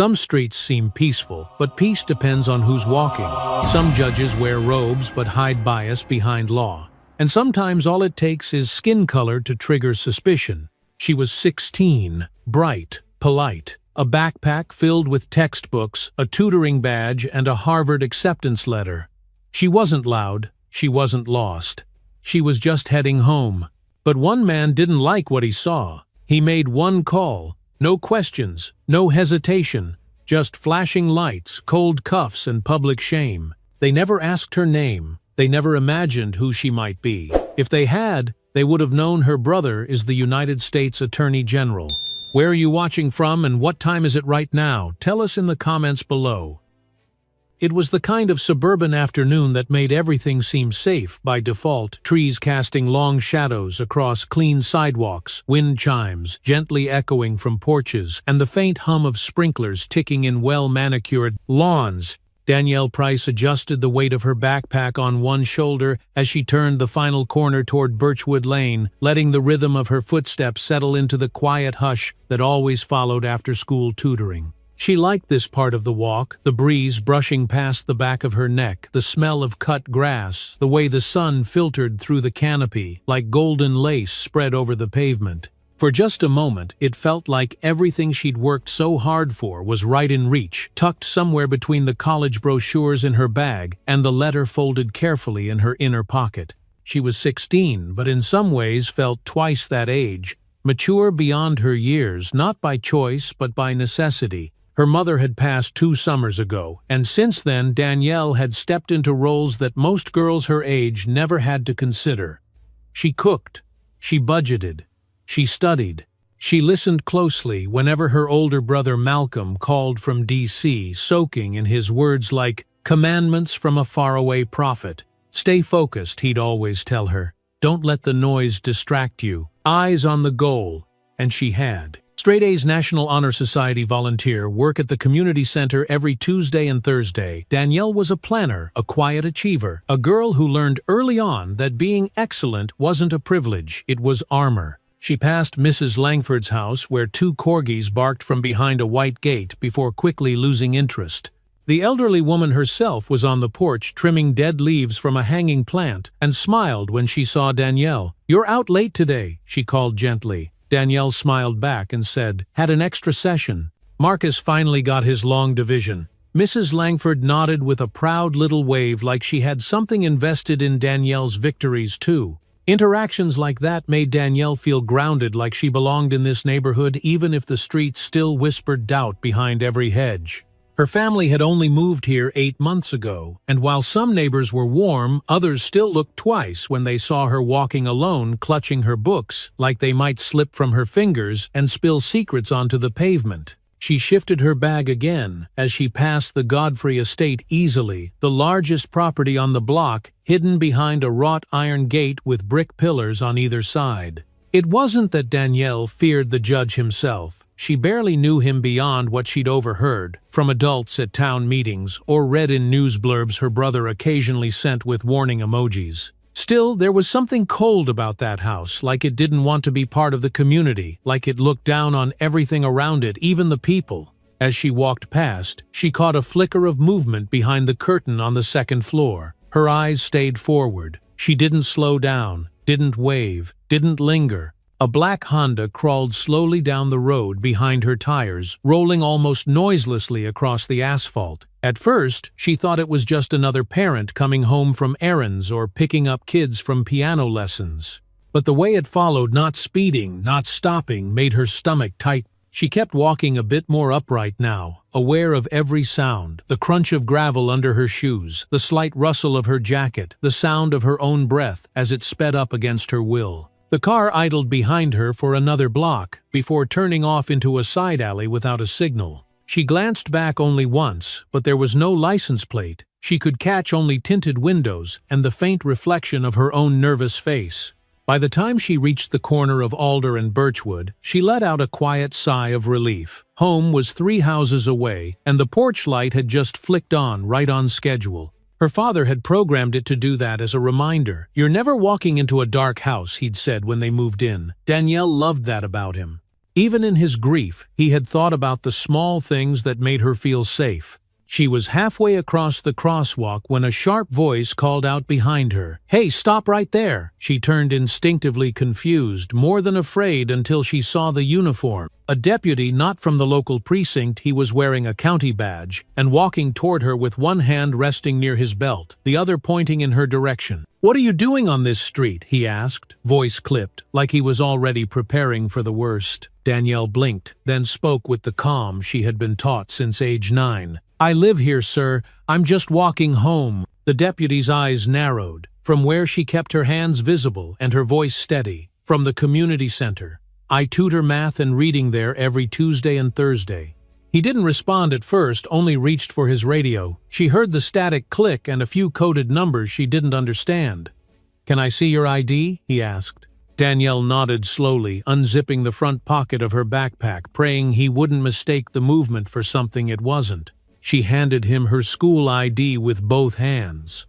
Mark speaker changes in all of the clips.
Speaker 1: Some streets seem peaceful, but peace depends on who's walking. Some judges wear robes but hide bias behind law. And sometimes all it takes is skin color to trigger suspicion. She was 16, bright, polite, a backpack filled with textbooks, a tutoring badge, and a Harvard acceptance letter. She wasn't loud, she wasn't lost. She was just heading home. But one man didn't like what he saw. He made one call. No questions, no hesitation, just flashing lights, cold cuffs, and public shame. They never asked her name. They never imagined who she might be. If they had, they would have known her brother is the United States Attorney General. Where are you watching from and what time is it right now? Tell us in the comments below. It was the kind of suburban afternoon that made everything seem safe by default, trees casting long shadows across clean sidewalks, wind chimes gently echoing from porches, and the faint hum of sprinklers ticking in well-manicured lawns. Danielle Price adjusted the weight of her backpack on one shoulder as she turned the final corner toward Birchwood Lane, letting the rhythm of her footsteps settle into the quiet hush that always followed after-school tutoring. She liked this part of the walk, the breeze brushing past the back of her neck, the smell of cut grass, the way the sun filtered through the canopy, like golden lace spread over the pavement. For just a moment, it felt like everything she'd worked so hard for was right in reach, tucked somewhere between the college brochures in her bag and the letter folded carefully in her inner pocket. She was 16, but in some ways felt twice that age, mature beyond her years, not by choice but by necessity. Her mother had passed 2 summers ago, and since then Danielle had stepped into roles that most girls her age never had to consider. She cooked, she budgeted, she studied, she listened closely whenever her older brother Malcolm called from D.C., soaking in his words like commandments from a faraway prophet. Stay focused, he'd always tell her. Don't let the noise distract you. Eyes on the goal. And she had. Straight A's National Honor Society volunteer, work at the community center every Tuesday and Thursday. Danielle was a planner, a quiet achiever, a girl who learned early on that being excellent wasn't a privilege, it was armor. She passed Mrs. Langford's house where 2 corgis barked from behind a white gate before quickly losing interest. The elderly woman herself was on the porch trimming dead leaves from a hanging plant and smiled when she saw Danielle. "You're out late today," she called gently. Danielle smiled back and said, "Had an extra session." Marcus finally got his long division. Mrs. Langford nodded with a proud little wave like she had something invested in Danielle's victories too. Interactions like that made Danielle feel grounded, like she belonged in this neighborhood even if the streets still whispered doubt behind every hedge. Her family had only moved here 8 months ago, and while some neighbors were warm, others still looked twice when they saw her walking alone, clutching her books, like they might slip from her fingers and spill secrets onto the pavement. She shifted her bag again as she passed the Godfrey estate easily, the largest property on the block, hidden behind a wrought iron gate with brick pillars on either side. It wasn't that Danielle feared the judge himself. She barely knew him beyond what she'd overheard, from adults at town meetings or read in news blurbs her brother occasionally sent with warning emojis. Still, there was something cold about that house, like it didn't want to be part of the community, like it looked down on everything around it, even the people. As she walked past, she caught a flicker of movement behind the curtain on the 2nd floor. Her eyes stayed forward. She didn't slow down, didn't wave, didn't linger. A black Honda crawled slowly down the road behind her tires, rolling almost noiselessly across the asphalt. At first, she thought it was just another parent coming home from errands or picking up kids from piano lessons. But the way it followed, not speeding, not stopping, made her stomach tight. She kept walking a bit more upright now, aware of every sound, the crunch of gravel under her shoes, the slight rustle of her jacket, the sound of her own breath as it sped up against her will. The car idled behind her for another block, before turning off into a side alley without a signal. She glanced back only once, but there was no license plate. She could catch only tinted windows and the faint reflection of her own nervous face. By the time she reached the corner of Alder and Birchwood, she let out a quiet sigh of relief. Home was 3 houses away, and the porch light had just flicked on, right on schedule. Her father had programmed it to do that as a reminder. "You're never walking into a dark house," he'd said when they moved in. Danielle loved that about him. Even in his grief, he had thought about the small things that made her feel safe. She was halfway across the crosswalk when a sharp voice called out behind her. "Hey, stop right there!" She turned instinctively confused, more than afraid until she saw the uniform. A deputy not from the local precinct, he was wearing a county badge, and walking toward her with one hand resting near his belt, the other pointing in her direction. "What are you doing on this street?" he asked, voice clipped, like he was already preparing for the worst. Danielle blinked, then spoke with the calm she had been taught since age 9. "I live here, sir. I'm just walking home." The deputy's eyes narrowed, from where she kept her hands visible and her voice steady. "From the community center. I tutor math and reading there every Tuesday and Thursday." He didn't respond at first, only reached for his radio. She heard the static click and a few coded numbers she didn't understand. "Can I see your ID?" he asked. Danielle nodded slowly, unzipping the front pocket of her backpack, praying he wouldn't mistake the movement for something it wasn't. She handed him her school ID with both hands.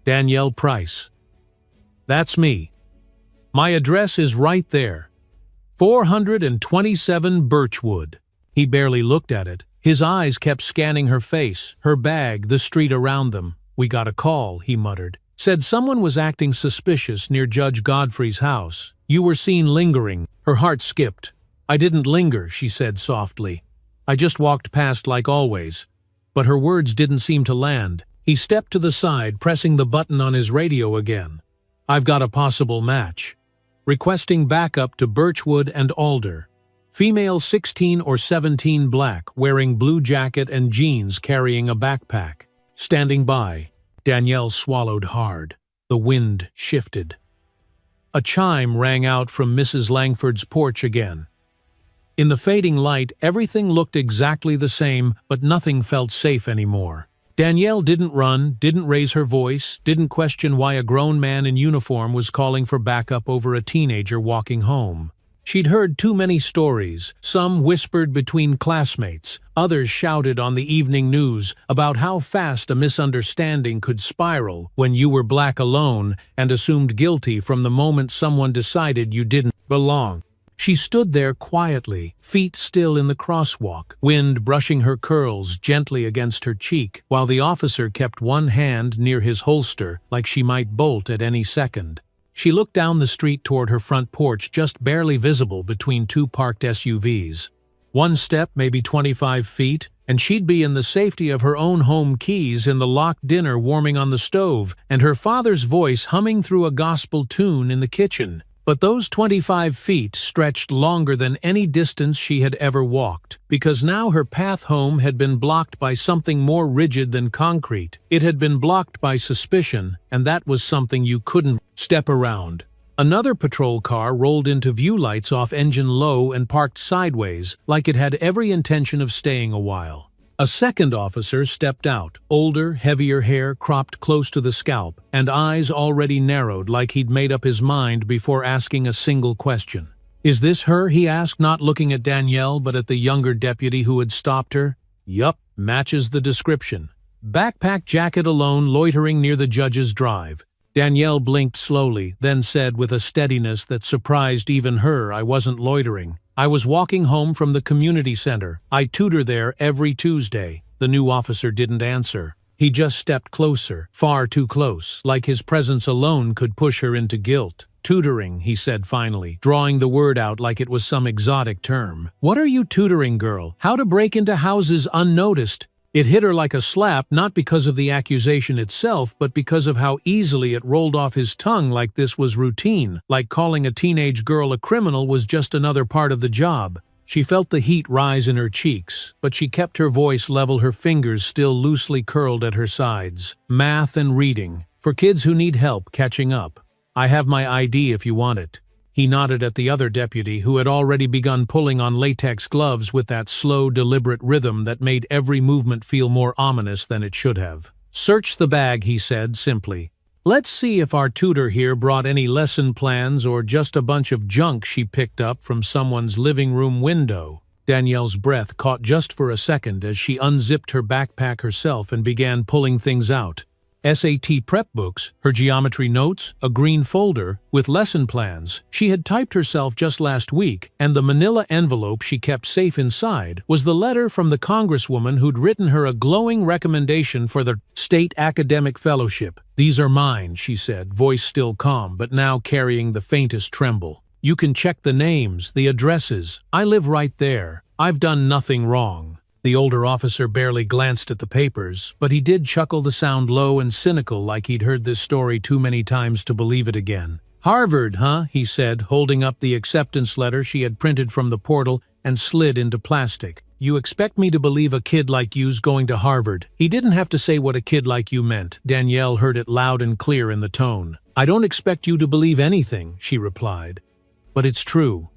Speaker 1: "Danielle Price. That's me. My address is right there. 427 Birchwood." He barely looked at it. His eyes kept scanning her face, her bag, the street around them. "We got a call," he muttered. "Said someone was acting suspicious near Judge Godfrey's house. You were seen lingering." Her heart skipped. "I didn't linger," she said softly. "I just walked past like always." But her words didn't seem to land. He stepped to the side, pressing the button on his radio again. "I've got a possible match. Requesting backup to Birchwood and Alder. Female 16 or 17 black, wearing blue jacket and jeans, carrying a backpack. Standing by." Danielle swallowed hard. The wind shifted. A chime rang out from Mrs. Langford's porch again. In the fading light, everything looked exactly the same, but nothing felt safe anymore. Danielle didn't run, didn't raise her voice, didn't question why a grown man in uniform was calling for backup over a teenager walking home. She'd heard too many stories, some whispered between classmates, others shouted on the evening news about how fast a misunderstanding could spiral when you were black alone and assumed guilty from the moment someone decided you didn't belong. She stood there quietly, feet still in the crosswalk, wind brushing her curls gently against her cheek, while the officer kept one hand near his holster like she might bolt at any second. She looked down the street toward her front porch, just barely visible between two parked SUVs. One step, maybe 25 feet, and she'd be in the safety of her own home keys in the locked dinner warming on the stove, and her father's voice humming through a gospel tune in the kitchen. But those 25 feet stretched longer than any distance she had ever walked, because now her path home had been blocked by something more rigid than concrete. It had been blocked by suspicion, and that was something you couldn't step around. Another patrol car rolled into view, lights off, engine low, and parked sideways, like it had every intention of staying a while. A second officer stepped out, older, heavier hair cropped close to the scalp, and eyes already narrowed like he'd made up his mind before asking a single question. "Is this her?" he asked, not looking at Danielle but at the younger deputy who had stopped her. "Yup, matches the description. Backpack, jacket, alone, loitering near the judge's drive." Danielle blinked slowly, then said with a steadiness that surprised even her, "I wasn't loitering. I was walking home from the community center. I tutor there every Tuesday." The new officer didn't answer. He just stepped closer, far too close, like his presence alone could push her into guilt. "Tutoring," he said finally, drawing the word out like it was some exotic term. "What are you tutoring, girl? How to break into houses unnoticed?" It hit her like a slap, not because of the accusation itself, but because of how easily it rolled off his tongue, like this was routine, like calling a teenage girl a criminal was just another part of the job. She felt the heat rise in her cheeks, but she kept her voice level, her fingers still loosely curled at her sides. "Math and reading. For kids who need help catching up. I have my ID if you want it." He nodded at the other deputy, who had already begun pulling on latex gloves with that slow, deliberate rhythm that made every movement feel more ominous than it should have. "Search the bag," he said simply. "Let's see if our tutor here brought any lesson plans or just a bunch of junk she picked up from someone's living room window." Danielle's breath caught just for a second as she unzipped her backpack herself and began pulling things out. SAT prep books, her geometry notes, a green folder with lesson plans she had typed herself just last week, and the manila envelope she kept safe inside was the letter from the congresswoman who'd written her a glowing recommendation for the state academic fellowship. "These are mine," she said, voice still calm but now carrying the faintest tremble. "You can check the names, the addresses. I live right there. I've done nothing wrong." The older officer barely glanced at the papers, but he did chuckle, the sound low and cynical, like he'd heard this story too many times to believe it again. "Harvard, huh?" he said, holding up the acceptance letter she had printed from the portal and slid into plastic. "You expect me to believe a kid like you's going to Harvard?" He didn't have to say what a kid like you meant. Danielle heard it loud and clear in the tone. "I don't expect you to believe anything," she replied. "But it's true.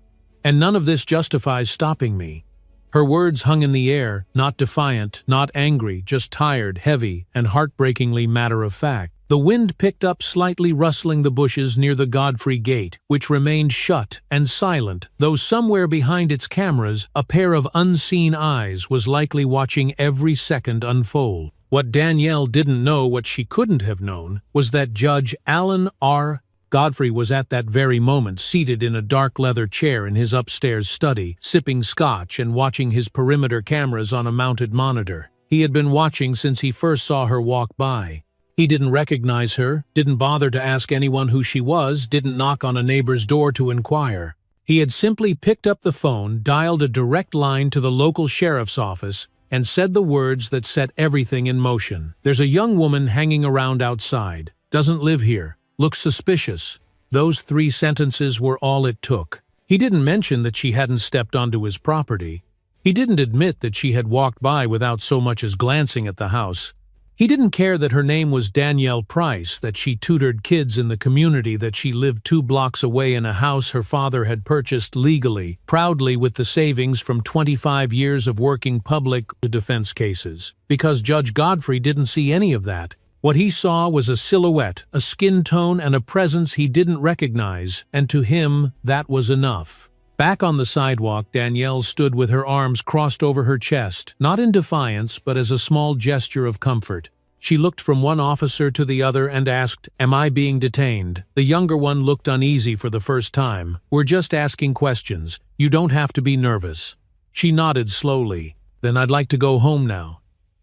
Speaker 1: And none of this justifies stopping me." Her words hung in the air, not defiant, not angry, just tired, heavy, and heartbreakingly matter-of-fact. The wind picked up slightly, rustling the bushes near the Godfrey gate, which remained shut and silent, though somewhere behind its cameras a pair of unseen eyes was likely watching every second unfold. What Danielle didn't know, what she couldn't have known, was that Judge Alan R. Godfrey was at that very moment seated in a dark leather chair in his upstairs study, sipping scotch and watching his perimeter cameras on a mounted monitor. He had been watching since he first saw her walk by. He didn't recognize her, didn't bother to ask anyone who she was, didn't knock on a neighbor's door to inquire. He had simply picked up the phone, dialed a direct line to the local sheriff's office, and said the words that set everything in motion. "There's a young woman hanging around outside. Doesn't live here. Looks suspicious." Those 3 sentences were all it took. He didn't mention that she hadn't stepped onto his property. He didn't admit that she had walked by without so much as glancing at the house. He didn't care that her name was Danielle Price, that she tutored kids in the community, that she lived 2 blocks away in a house her father had purchased legally, proudly with the savings from 25 years of working public defense cases. Because Judge Godfrey didn't see any of that. What he saw was a silhouette, a skin tone, and a presence he didn't recognize, and to him, that was enough. Back on the sidewalk, Danielle stood with her arms crossed over her chest, not in defiance, but as a small gesture of comfort. She looked from one officer to the other and asked, "Am I being detained?" The younger one looked uneasy for the first time. "We're just asking questions. You don't have to be nervous." She nodded slowly. "Then I'd like to go home now."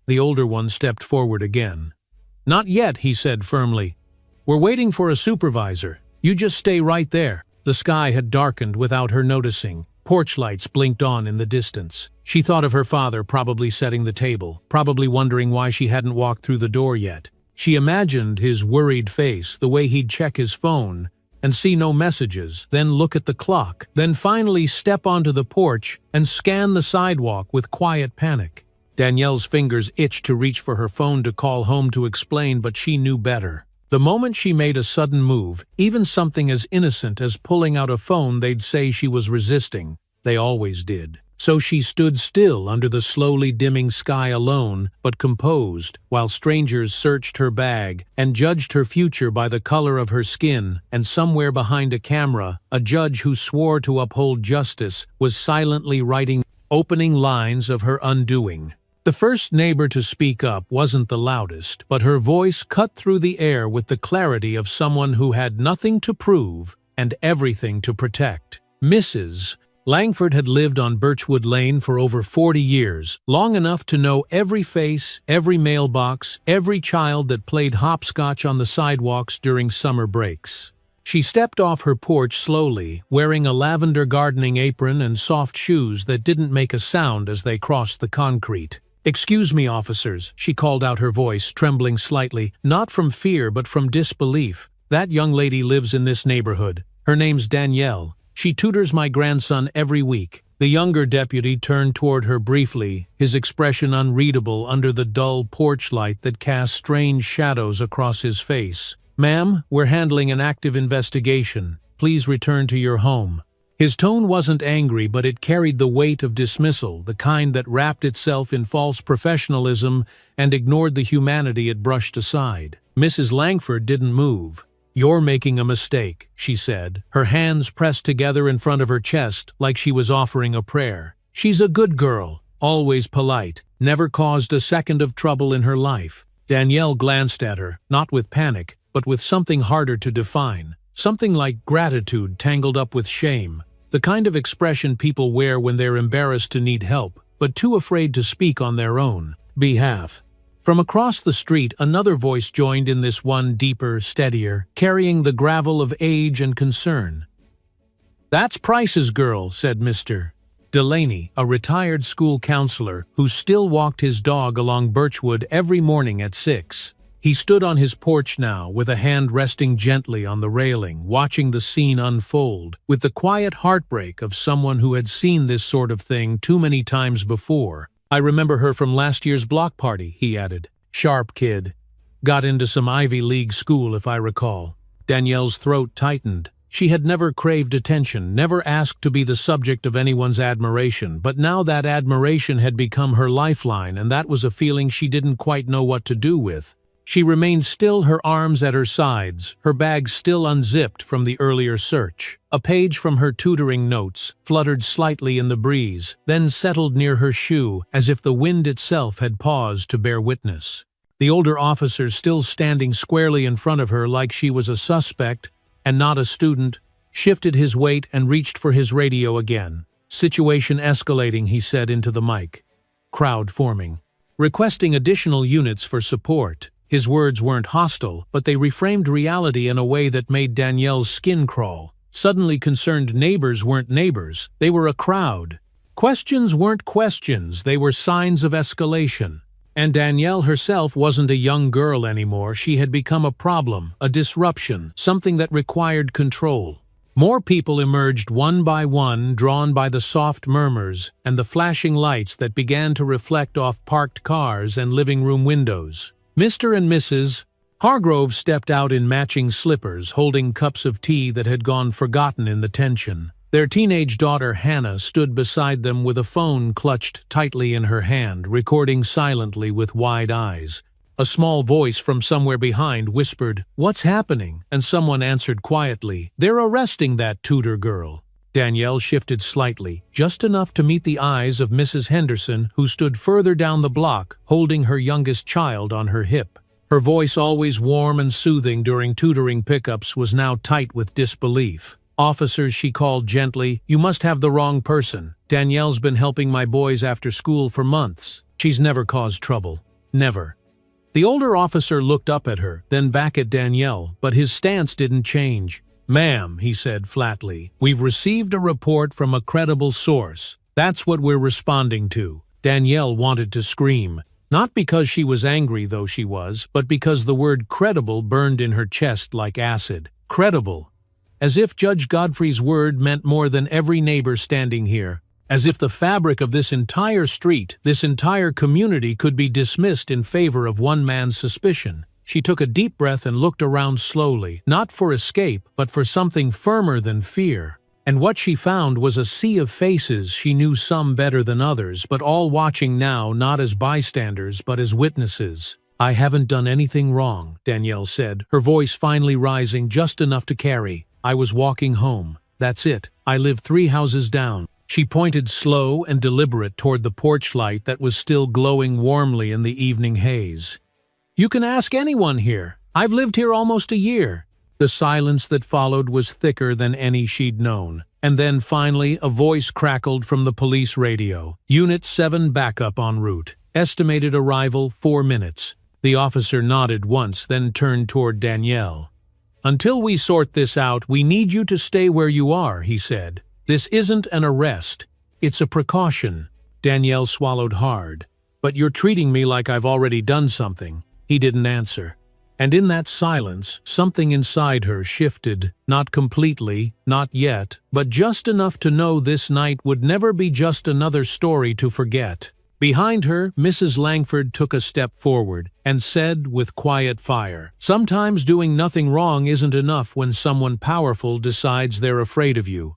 Speaker 1: The older one stepped forward again. "Not yet," he said firmly. "We're waiting for a supervisor. You just stay right there." The sky had darkened without her noticing. Porch lights blinked on in the distance. She thought of her father probably setting the table, probably wondering why she hadn't walked through the door yet. She imagined his worried face, the way he'd check his phone and see no messages, then look at the clock, then finally step onto the porch and scan the sidewalk with quiet panic. Danielle's fingers itched to reach for her phone to call home to explain, but she knew better. The moment she made a sudden move, even something as innocent as pulling out a phone, they'd say she was resisting. They always did. So she stood still under the slowly dimming sky, alone but composed, while strangers searched her bag and judged her future by the color of her skin, and somewhere behind a camera, a judge who swore to uphold justice was silently writing opening lines of her undoing. The first neighbor to speak up wasn't the loudest, but her voice cut through the air with the clarity of someone who had nothing to prove and everything to protect. Mrs. Langford had lived on Birchwood Lane for over 40 years, long enough to know every face, every mailbox, every child that played hopscotch on the sidewalks during summer breaks. She stepped off her porch slowly, wearing a lavender gardening apron and soft shoes that didn't make a sound as they crossed the concrete. "Excuse me, officers," she called out, her voice trembling slightly, not from fear but from disbelief. "That young lady lives in this neighborhood. Her name's Danielle. She tutors my grandson every week." The younger deputy turned toward her briefly, his expression unreadable under the dull porch light that cast strange shadows across his face. "Ma'am, we're handling an active investigation. Please return to your home." His tone wasn't angry, but it carried the weight of dismissal, the kind that wrapped itself in false professionalism and ignored the humanity it brushed aside. Mrs. Langford didn't move. "You're making a mistake," she said, her hands pressed together in front of her chest like she was offering a prayer. "She's a good girl, always polite, never caused a second of trouble in her life. Danielle glanced at her, not with panic, but with something harder to define. Something like gratitude tangled up with shame. The kind of expression people wear when they're embarrassed to need help, but too afraid to speak on their own behalf. From across the street, another voice joined in, this one deeper, steadier, carrying the gravel of age and concern. "That's Price's girl," said Mr. Delaney, a retired school counselor who still walked his dog along Birchwood every morning at 6. He stood on his porch now, with a hand resting gently on the railing, watching the scene unfold, with the quiet heartbreak of someone who had seen this sort of thing too many times before. "I remember her from last year's block party," he added. "Sharp kid. Got into some Ivy League school, if I recall." Danielle's throat tightened. She had never craved attention, never asked to be the subject of anyone's admiration, but now that admiration had become her lifeline, and that was a feeling she didn't quite know what to do with. She remained still, her arms at her sides, her bag still unzipped from the earlier search. A page from her tutoring notes fluttered slightly in the breeze, then settled near her shoe, as if the wind itself had paused to bear witness. The older officer, still standing squarely in front of her like she was a suspect and not a student, shifted his weight and reached for his radio again. "Situation escalating," he said into the mic. "Crowd forming. Requesting additional units for support." His words weren't hostile, but they reframed reality in a way that made Danielle's skin crawl. Suddenly concerned neighbors weren't neighbors, they were a crowd. Questions weren't questions, they were signs of escalation. And Danielle herself wasn't a young girl anymore, she had become a problem, a disruption, something that required control. More people emerged one by one, drawn by the soft murmurs and the flashing lights that began to reflect off parked cars and living room windows. Mr. and Mrs. Hargrove stepped out in matching slippers, holding cups of tea that had gone forgotten in the tension. Their teenage daughter Hannah stood beside them with a phone clutched tightly in her hand, recording silently with wide eyes. A small voice from somewhere behind whispered, "What's happening?" and someone answered quietly, "They're arresting that tutor girl." Danielle shifted slightly, just enough to meet the eyes of Mrs. Henderson, who stood further down the block, holding her youngest child on her hip. Her voice, always warm and soothing during tutoring pickups, was now tight with disbelief. "Officers," she called gently, "you must have the wrong person. Danielle's been helping my boys after school for months. She's never caused trouble. Never." The older officer looked up at her, then back at Danielle, but his stance didn't change. "Ma'am," he said flatly, "we've received a report from a credible source. That's what we're responding to." Danielle wanted to scream. Not because she was angry, though she was, but because the word credible burned in her chest like acid. Credible. As if Judge Godfrey's word meant more than every neighbor standing here. As if the fabric of this entire street, this entire community, could be dismissed in favor of one man's suspicion. She took a deep breath and looked around slowly, not for escape, but for something firmer than fear. And what she found was a sea of faces. She knew some better than others, but all watching now, not as bystanders, but as witnesses. "I haven't done anything wrong," Danielle said, her voice finally rising just enough to carry. "I was walking home. That's it. I live 3 houses down." She pointed slow and deliberate toward the porch light that was still glowing warmly in the evening haze. "You can ask anyone here. I've lived here almost a year." The silence that followed was thicker than any she'd known. And then finally a voice crackled from the police radio. "Unit 7 backup en route. Estimated arrival 4 minutes. The officer nodded once, then turned toward Danielle. "Until we sort this out, we need you to stay where you are," he said. "This isn't an arrest. It's a precaution." Danielle swallowed hard. "But you're treating me like I've already done something." He didn't answer. And in that silence, something inside her shifted, not completely, not yet, but just enough to know this night would never be just another story to forget. Behind her, Mrs. Langford took a step forward and said with quiet fire, "Sometimes doing nothing wrong isn't enough when someone powerful decides they're afraid of you."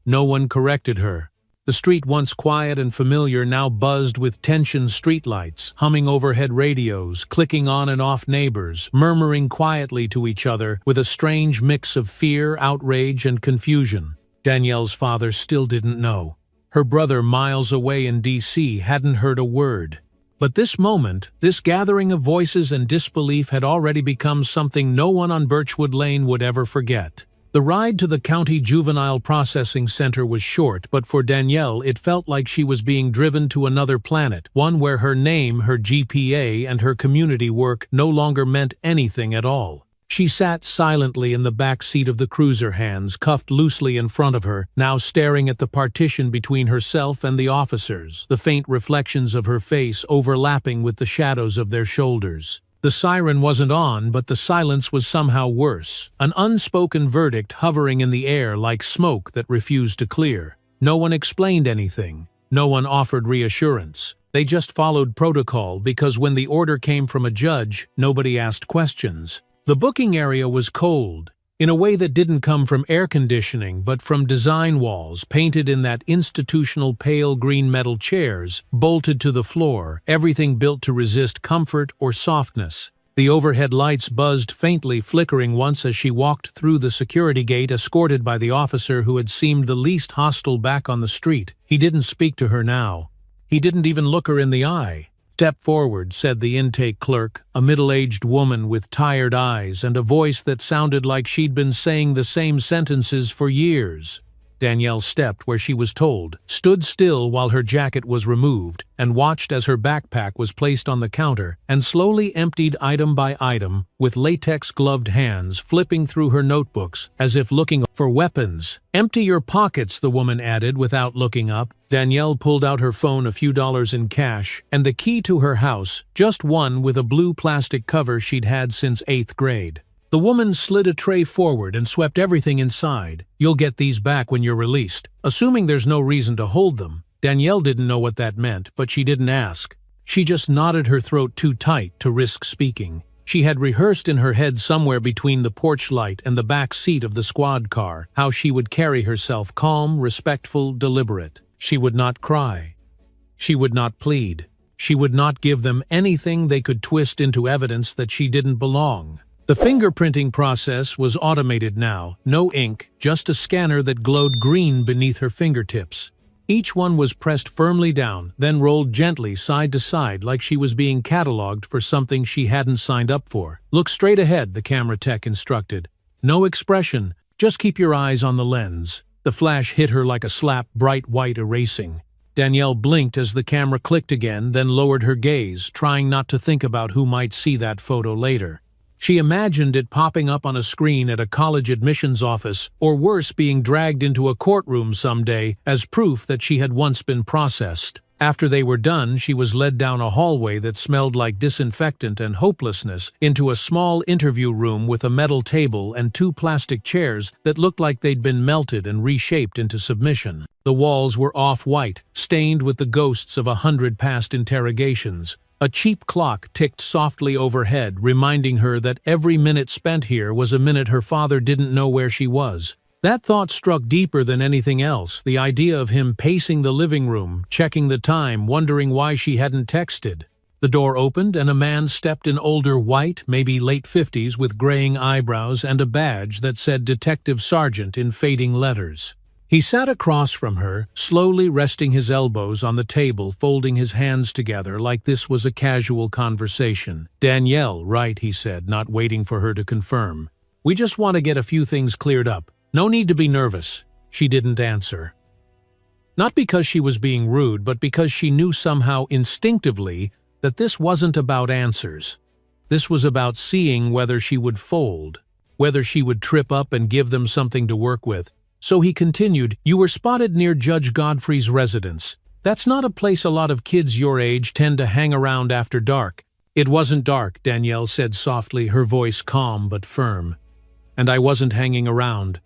Speaker 1: No one corrected her. The street, once quiet and familiar, now buzzed with tension streetlights, humming overhead radios, clicking on and off neighbors, murmuring quietly to each other with a strange mix of fear, outrage, and confusion. Danielle's father still didn't know. Her brother, miles away in D.C., hadn't heard a word. But this moment, this gathering of voices and disbelief had already become something no one on Birchwood Lane would ever forget. The ride to the County Juvenile Processing Center was short, but for Danielle it felt like she was being driven to another planet, one where her name, her GPA, and her community work no longer meant anything at all. She sat silently in the back seat of the cruiser, hands cuffed loosely in front of her, now staring at the partition between herself and the officers, the faint reflections of her face overlapping with the shadows of their shoulders. The siren wasn't on, but the silence was somehow worse, an unspoken verdict hovering in the air like smoke that refused to clear. No one explained anything. No one offered reassurance. They just followed protocol because when the order came from a judge, nobody asked questions. The booking area was cold, in a way that didn't come from air conditioning but from design walls painted in that institutional pale green metal chairs, bolted to the floor, everything built to resist comfort or softness. The overhead lights buzzed faintly, flickering once as she walked through the security gate, escorted by the officer who had seemed the least hostile back on the street. He didn't speak to her now. He didn't even look her in the eye. "Step forward," said the intake clerk, a middle-aged woman with tired eyes and a voice that sounded like she'd been saying the same sentences for years. Danielle stepped where she was told, stood still while her jacket was removed, and watched as her backpack was placed on the counter and slowly emptied item by item, with latex-gloved hands flipping through her notebooks as if looking for weapons. "Empty your pockets," the woman added without looking up. Danielle pulled out her phone, a few dollars in cash, and the key to her house, just one with a blue plastic cover she'd had since 8th grade. The woman slid a tray forward and swept everything inside. "You'll get these back when you're released, assuming there's no reason to hold them." Danielle didn't know what that meant, but she didn't ask. She just knotted her throat too tight to risk speaking. She had rehearsed in her head somewhere between the porch light and the back seat of the squad car how she would carry herself, calm, respectful, deliberate. She would not cry. She would not plead. She would not give them anything they could twist into evidence that she didn't belong. The fingerprinting process was automated now, no ink, just a scanner that glowed green beneath her fingertips. Each one was pressed firmly down, then rolled gently side to side like she was being cataloged for something she hadn't signed up for. "Look straight ahead," the camera tech instructed. "No expression, just keep your eyes on the lens." The flash hit her like a slap, bright white erasing. Danielle blinked as the camera clicked again, then lowered her gaze, trying not to think about who might see that photo later. She imagined it popping up on a screen at a college admissions office, or worse, being dragged into a courtroom someday as proof that she had once been processed. After they were done, she was led down a hallway that smelled like disinfectant and hopelessness into a small interview room with a metal table and 2 plastic chairs that looked like they'd been melted and reshaped into submission. The walls were off-white, stained with the ghosts of 100 past interrogations. A cheap clock ticked softly overhead, reminding her that every minute spent here was a minute her father didn't know where she was. That thought struck deeper than anything else, the idea of him pacing the living room, checking the time, wondering why she hadn't texted. The door opened and a man stepped in, older, white, maybe late 50s, with graying eyebrows and a badge that said Detective Sergeant in fading letters. He sat across from her, slowly resting his elbows on the table, folding his hands together like this was a casual conversation. "Danielle, right?" he said, not waiting for her to confirm. "We just want to get a few things cleared up. No need to be nervous." She didn't answer. Not because she was being rude, but because she knew somehow instinctively that this wasn't about answers. This was about seeing whether she would fold, whether she would trip up and give them something to work with. So he continued, "You were spotted near Judge Godfrey's residence. That's not a place a lot of kids your age tend to hang around after dark." "It wasn't dark," Danielle said softly, her voice calm but firm. "And I wasn't hanging around.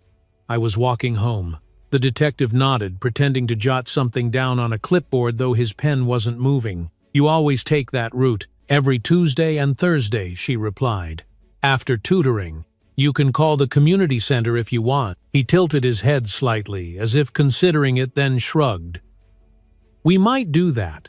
Speaker 1: I was walking home." The detective nodded, pretending to jot something down on a clipboard, though his pen wasn't moving. "You always take that route." "Every Tuesday and Thursday," she replied. "After tutoring. You can call the community center if you want." He tilted his head slightly, as if considering it, then shrugged. "We might do that.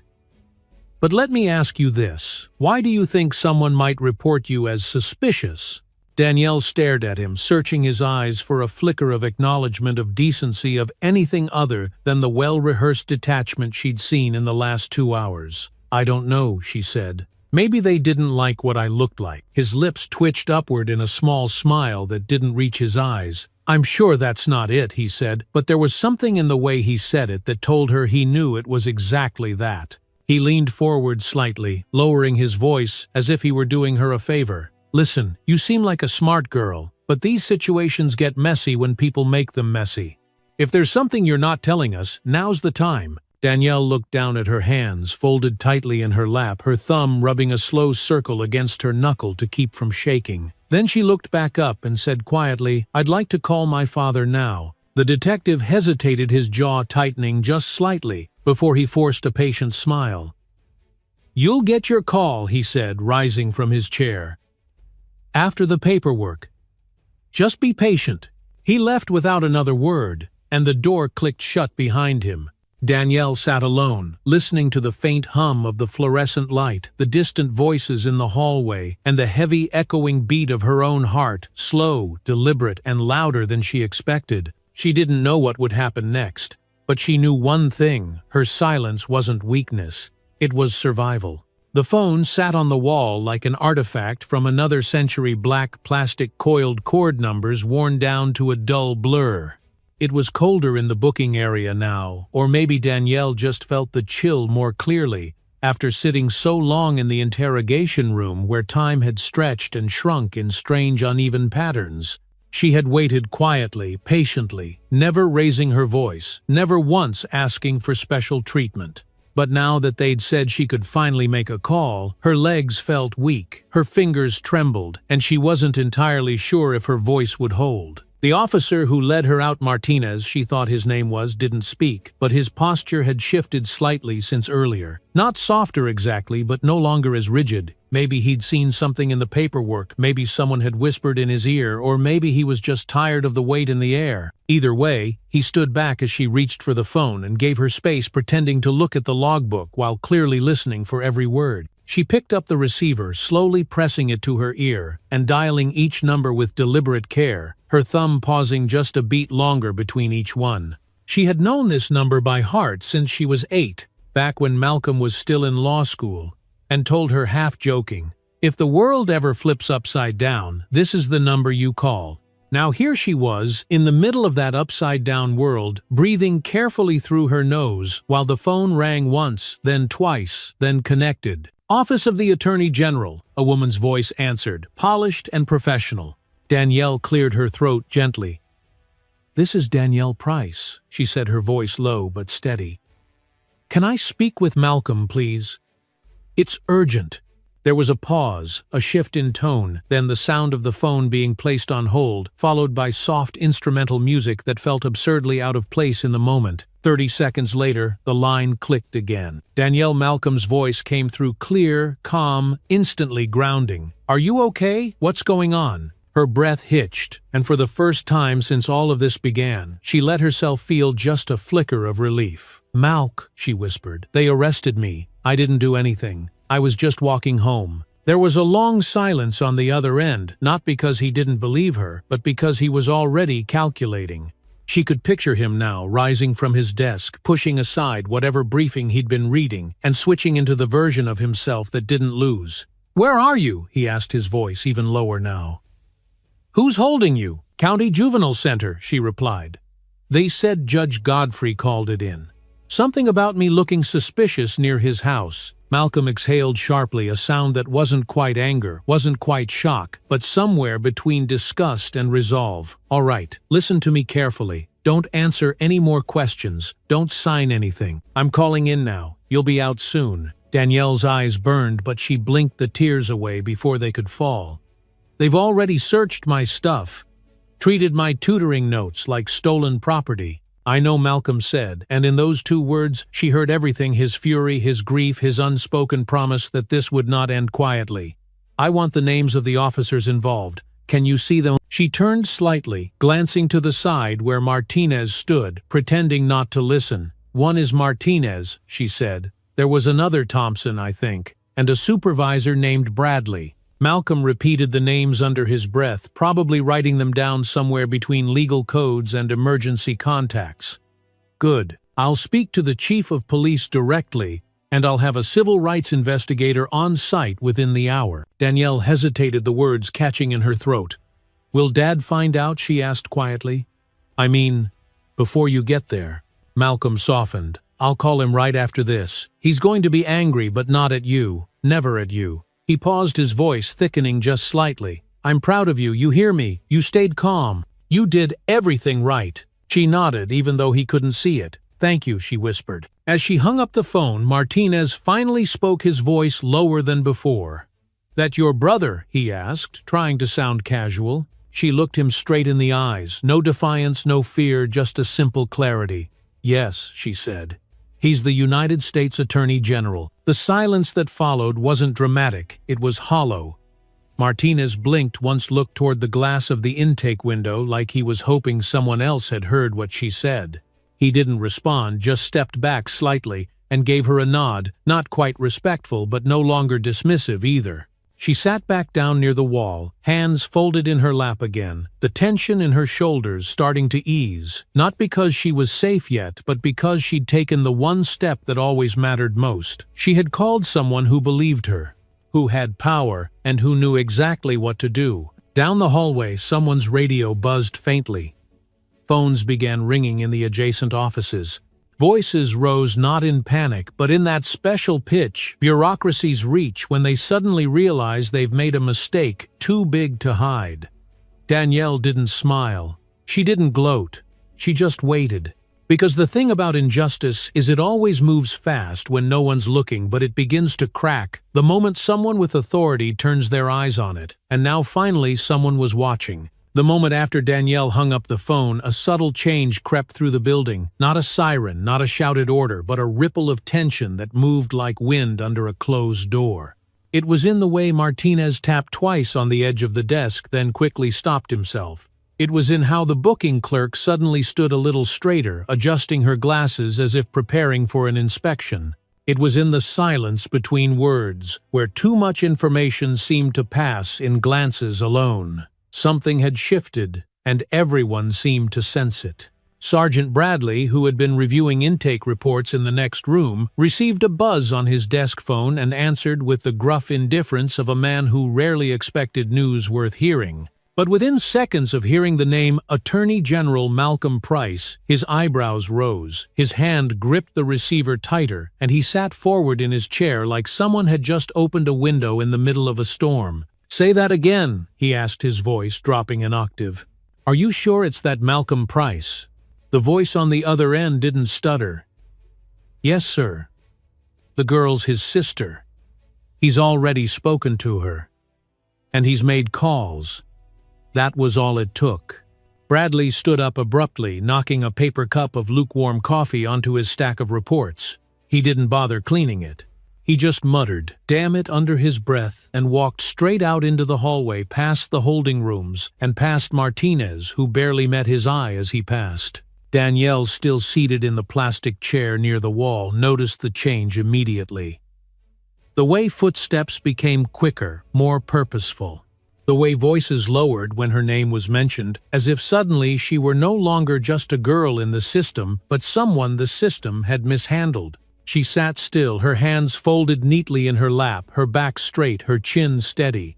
Speaker 1: But let me ask you this. Why do you think someone might report you as suspicious?" Danielle stared at him, searching his eyes for a flicker of acknowledgement of decency, of anything other than the well-rehearsed detachment she'd seen in the last 2 hours. I don't know, she said. Maybe they didn't like what I looked like. His lips twitched upward in a small smile that didn't reach his eyes. I'm sure that's not it, he said, but there was something in the way he said it that told her he knew it was exactly that. He leaned forward slightly, lowering his voice as if he were doing her a favor. Listen, you seem like a smart girl, but these situations get messy when people make them messy. If there's something you're not telling us, now's the time. Danielle looked down at her hands, folded tightly in her lap, her thumb rubbing a slow circle against her knuckle to keep from shaking. Then she looked back up and said quietly, I'd like to call my father now. The detective hesitated, his jaw tightening just slightly, before he forced a patient smile. You'll get your call, he said, rising from his chair. After the paperwork. Just be patient. He left without another word, and the door clicked shut behind him. Danielle sat alone, listening to the faint hum of the fluorescent light, the distant voices in the hallway, and the heavy echoing beat of her own heart, slow, deliberate, and louder than she expected. She didn't know what would happen next, but she knew one thing: her silence wasn't weakness, it was survival. The phone sat on the wall like an artifact from another century, black plastic coiled cord numbers worn down to a dull blur. It was colder in the booking area now, or maybe Danielle just felt the chill more clearly after sitting so long in the interrogation room where time had stretched and shrunk in strange uneven patterns. She had waited quietly, patiently, never raising her voice, never once asking for special treatment. But now that they'd said she could finally make a call, her legs felt weak, her fingers trembled, and she wasn't entirely sure if her voice would hold. The officer who led her out, Martinez, she thought his name was, didn't speak, but his posture had shifted slightly since earlier. Not softer exactly, but no longer as rigid. Maybe he'd seen something in the paperwork, maybe someone had whispered in his ear, or maybe he was just tired of the weight in the air. Either way, he stood back as she reached for the phone and gave her space, pretending to look at the logbook while clearly listening for every word. She picked up the receiver, slowly pressing it to her ear, and dialing each number with deliberate care, her thumb pausing just a beat longer between each one. She had known this number by heart since she was 8, back when Malcolm was still in law school, and told her half-joking, if the world ever flips upside down, this is the number you call. Now here she was, in the middle of that upside-down world, breathing carefully through her nose, while the phone rang once, then twice, then connected. Office of the Attorney General, a woman's voice answered, polished and professional. Danielle cleared her throat gently. This is Danielle Price, she said, her voice low but steady. Can I speak with Malcolm, please? It's urgent. There was a pause, a shift in tone, then the sound of the phone being placed on hold, followed by soft instrumental music that felt absurdly out of place in the moment. 30 seconds later, the line clicked again. Danielle Malcolm's voice came through clear, calm, instantly grounding. Are you okay? What's going on? Her breath hitched, and for the first time since all of this began, she let herself feel just a flicker of relief. Malk, she whispered, they arrested me. I didn't do anything. I was just walking home. There was a long silence on the other end, not because he didn't believe her, but because he was already calculating. She could picture him now, rising from his desk, pushing aside whatever briefing he'd been reading, and switching into the version of himself that didn't lose. Where are you? He asked, his voice even lower now. Who's holding you? County Juvenile Center, she replied. They said Judge Godfrey called it in. Something about me looking suspicious near his house. Malcolm exhaled sharply, a sound that wasn't quite anger, wasn't quite shock, but somewhere between disgust and resolve. All right, listen to me carefully. Don't answer any more questions. Don't sign anything. I'm calling in now. You'll be out soon. Danielle's eyes burned, but she blinked the tears away before they could fall. They've already searched my stuff, treated my tutoring notes like stolen property. I know, Malcolm said, and in those 2 words she heard everything: his fury, his grief, his unspoken promise that this would not end quietly. I want the names of the officers involved. Can you see them? She turned slightly, glancing to the side where Martinez stood, pretending not to listen. One is Martinez, she said. There was another Thompson, I think, and a supervisor named Bradley. Malcolm repeated the names under his breath, probably writing them down somewhere between legal codes and emergency contacts. Good. I'll speak to the chief of police directly, And I'll have a civil rights investigator on site within the hour. Danielle hesitated, the words catching in her throat. Will Dad find out? She asked quietly. I mean, before you get there. Malcolm softened. I'll call him right after this. He's going to be angry, but not at you. Never at you. He paused, his voice thickening just slightly. I'm proud of you. You hear me? You stayed calm. You did everything right. She nodded, even though he couldn't see it. Thank you, she whispered. As she hung up the phone, Martinez finally spoke, his voice lower than before. That your brother? He asked, trying to sound casual. She looked him straight in the eyes. No defiance, no fear, just a simple clarity. Yes, she said. He's the United States Attorney General. The silence that followed wasn't dramatic, it was hollow. Martinez blinked, once looked toward the glass of the intake window like he was hoping someone else had heard what she said. He didn't respond, just stepped back slightly and gave her a nod, not quite respectful but no longer dismissive either. She sat back down near the wall, hands folded in her lap again, the tension in her shoulders starting to ease, not because she was safe yet, but because she'd taken the one step that always mattered most. She had called someone who believed her, who had power, and who knew exactly what to do. Down the hallway, someone's radio buzzed faintly. Phones began ringing in the adjacent offices. Voices rose not in panic, but in that special pitch bureaucracies reach when they suddenly realize they've made a mistake too big to hide. Danielle didn't smile. She didn't gloat. She just waited. Because the thing about injustice is it always moves fast when no one's looking, but it begins to crack the moment someone with authority turns their eyes on it. And now finally someone was watching. The moment after Danielle hung up the phone, a subtle change crept through the building. Not a siren, not a shouted order, but a ripple of tension that moved like wind under a closed door. It was in the way Martinez tapped twice on the edge of the desk, then quickly stopped himself. It was in how the booking clerk suddenly stood a little straighter, adjusting her glasses as if preparing for an inspection. It was in the silence between words, where too much information seemed to pass in glances alone. Something had shifted, and everyone seemed to sense it. Sergeant Bradley, who had been reviewing intake reports in the next room, received a buzz on his desk phone and answered with the gruff indifference of a man who rarely expected news worth hearing. But within seconds of hearing the name Attorney General Malcolm Price, his eyebrows rose, his hand gripped the receiver tighter, and he sat forward in his chair like someone had just opened a window in the middle of a storm. Say that again, he asked, his voice dropping an octave. Are you sure it's that Malcolm Price? The voice on the other end didn't stutter. Yes, sir. The girl's his sister. He's already spoken to her. And he's made calls. That was all it took. Bradley stood up abruptly, knocking a paper cup of lukewarm coffee onto his stack of reports. He didn't bother cleaning it. He just muttered, "Damn it," under his breath, and walked straight out into the hallway, past the holding rooms, and past Martinez, who barely met his eye as he passed. Danielle, still seated in the plastic chair near the wall, noticed the change immediately. The way footsteps became quicker, more purposeful. The way voices lowered when her name was mentioned, as if suddenly she were no longer just a girl in the system, but someone the system had mishandled. She sat still, her hands folded neatly in her lap, her back straight, her chin steady.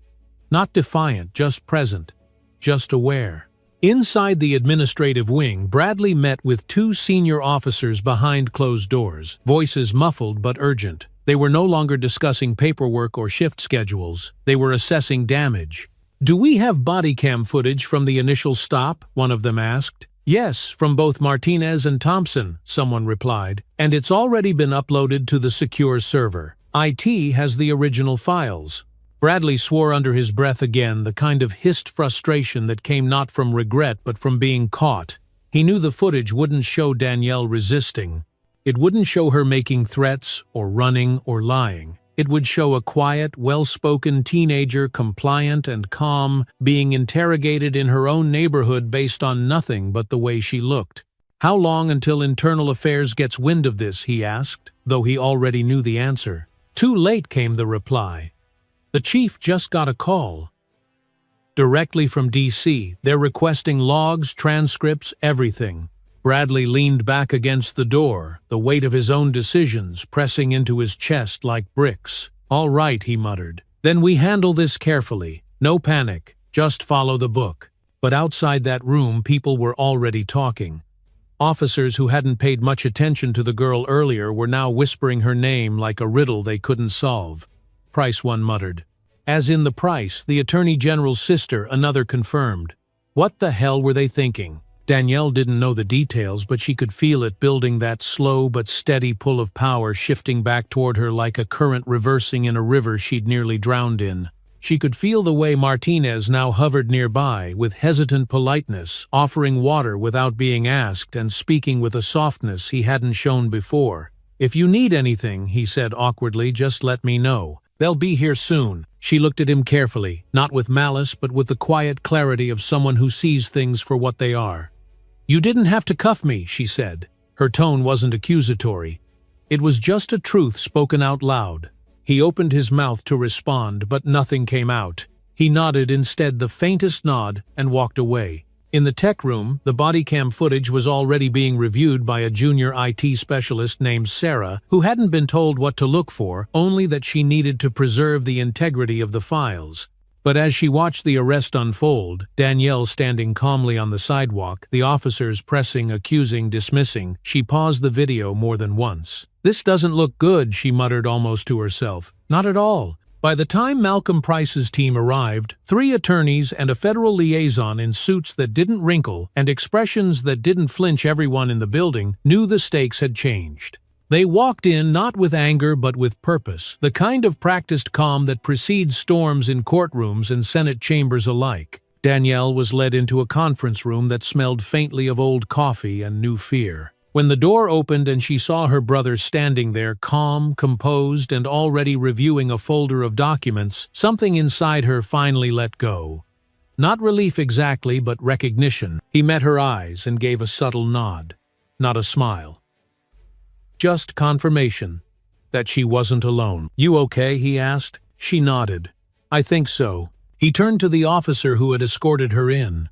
Speaker 1: Not defiant, just present, just aware. Inside the administrative wing, Bradley met with two senior officers behind closed doors, voices muffled but urgent. They were no longer discussing paperwork or shift schedules. They were assessing damage. "Do we have body cam footage from the initial stop?" one of them asked. "Yes, from both Martinez and Thompson," someone replied, "and it's already been uploaded to the secure server. IT has the original files." Bradley swore under his breath again, the kind of hissed frustration that came not from regret but from being caught. He knew the footage wouldn't show Danielle resisting. It wouldn't show her making threats, or running, or lying. It would show a quiet, well-spoken teenager, compliant and calm, being interrogated in her own neighborhood based on nothing but the way she looked. "How long until Internal Affairs gets wind of this?" he asked, though he already knew the answer. "Too late," came the reply. "The chief just got a call. Directly from DC, they're requesting logs, transcripts, everything. Bradley leaned back against the door, the weight of his own decisions pressing into his chest like bricks. "All right," he muttered. "Then we handle this carefully. No panic. Just follow the book." But outside that room, people were already talking. Officers who hadn't paid much attention to the girl earlier were now whispering her name like a riddle they couldn't solve. "Price," one muttered. "As in the Price, the Attorney General's sister," another confirmed. What the hell were they thinking? Danielle didn't know the details, but she could feel it building, that slow but steady pull of power shifting back toward her like a current reversing in a river she'd nearly drowned in. She could feel the way Martinez now hovered nearby, with hesitant politeness, offering water without being asked and speaking with a softness he hadn't shown before. "If you need anything," he said awkwardly, "just let me know. They'll be here soon." She looked at him carefully, not with malice but with the quiet clarity of someone who sees things for what they are. "You didn't have to cuff me," she said. Her tone wasn't accusatory. It was just a truth spoken out loud. He opened his mouth to respond, but nothing came out. He nodded instead, the faintest nod, and walked away. In the tech room, the body cam footage was already being reviewed by a junior IT specialist named Sarah, who hadn't been told what to look for, only that she needed to preserve the integrity of the files. But as she watched the arrest unfold, Danielle standing calmly on the sidewalk, the officers pressing, accusing, dismissing, she paused the video more than once. "This doesn't look good," she muttered almost to herself. "Not at all." By the time Malcolm Price's team arrived, 3 attorneys and a federal liaison in suits that didn't wrinkle and expressions that didn't flinch, everyone in the building knew the stakes had changed. They walked in not with anger but with purpose, the kind of practiced calm that precedes storms in courtrooms and Senate chambers alike. Danielle was led into a conference room that smelled faintly of old coffee and new fear. When the door opened and she saw her brother standing there, calm, composed, and already reviewing a folder of documents, something inside her finally let go. Not relief exactly, but recognition. He met her eyes and gave a subtle nod. Not a smile. Just confirmation that she wasn't alone. "You okay?" he asked. She nodded. "I think so." He turned to the officer who had escorted her in.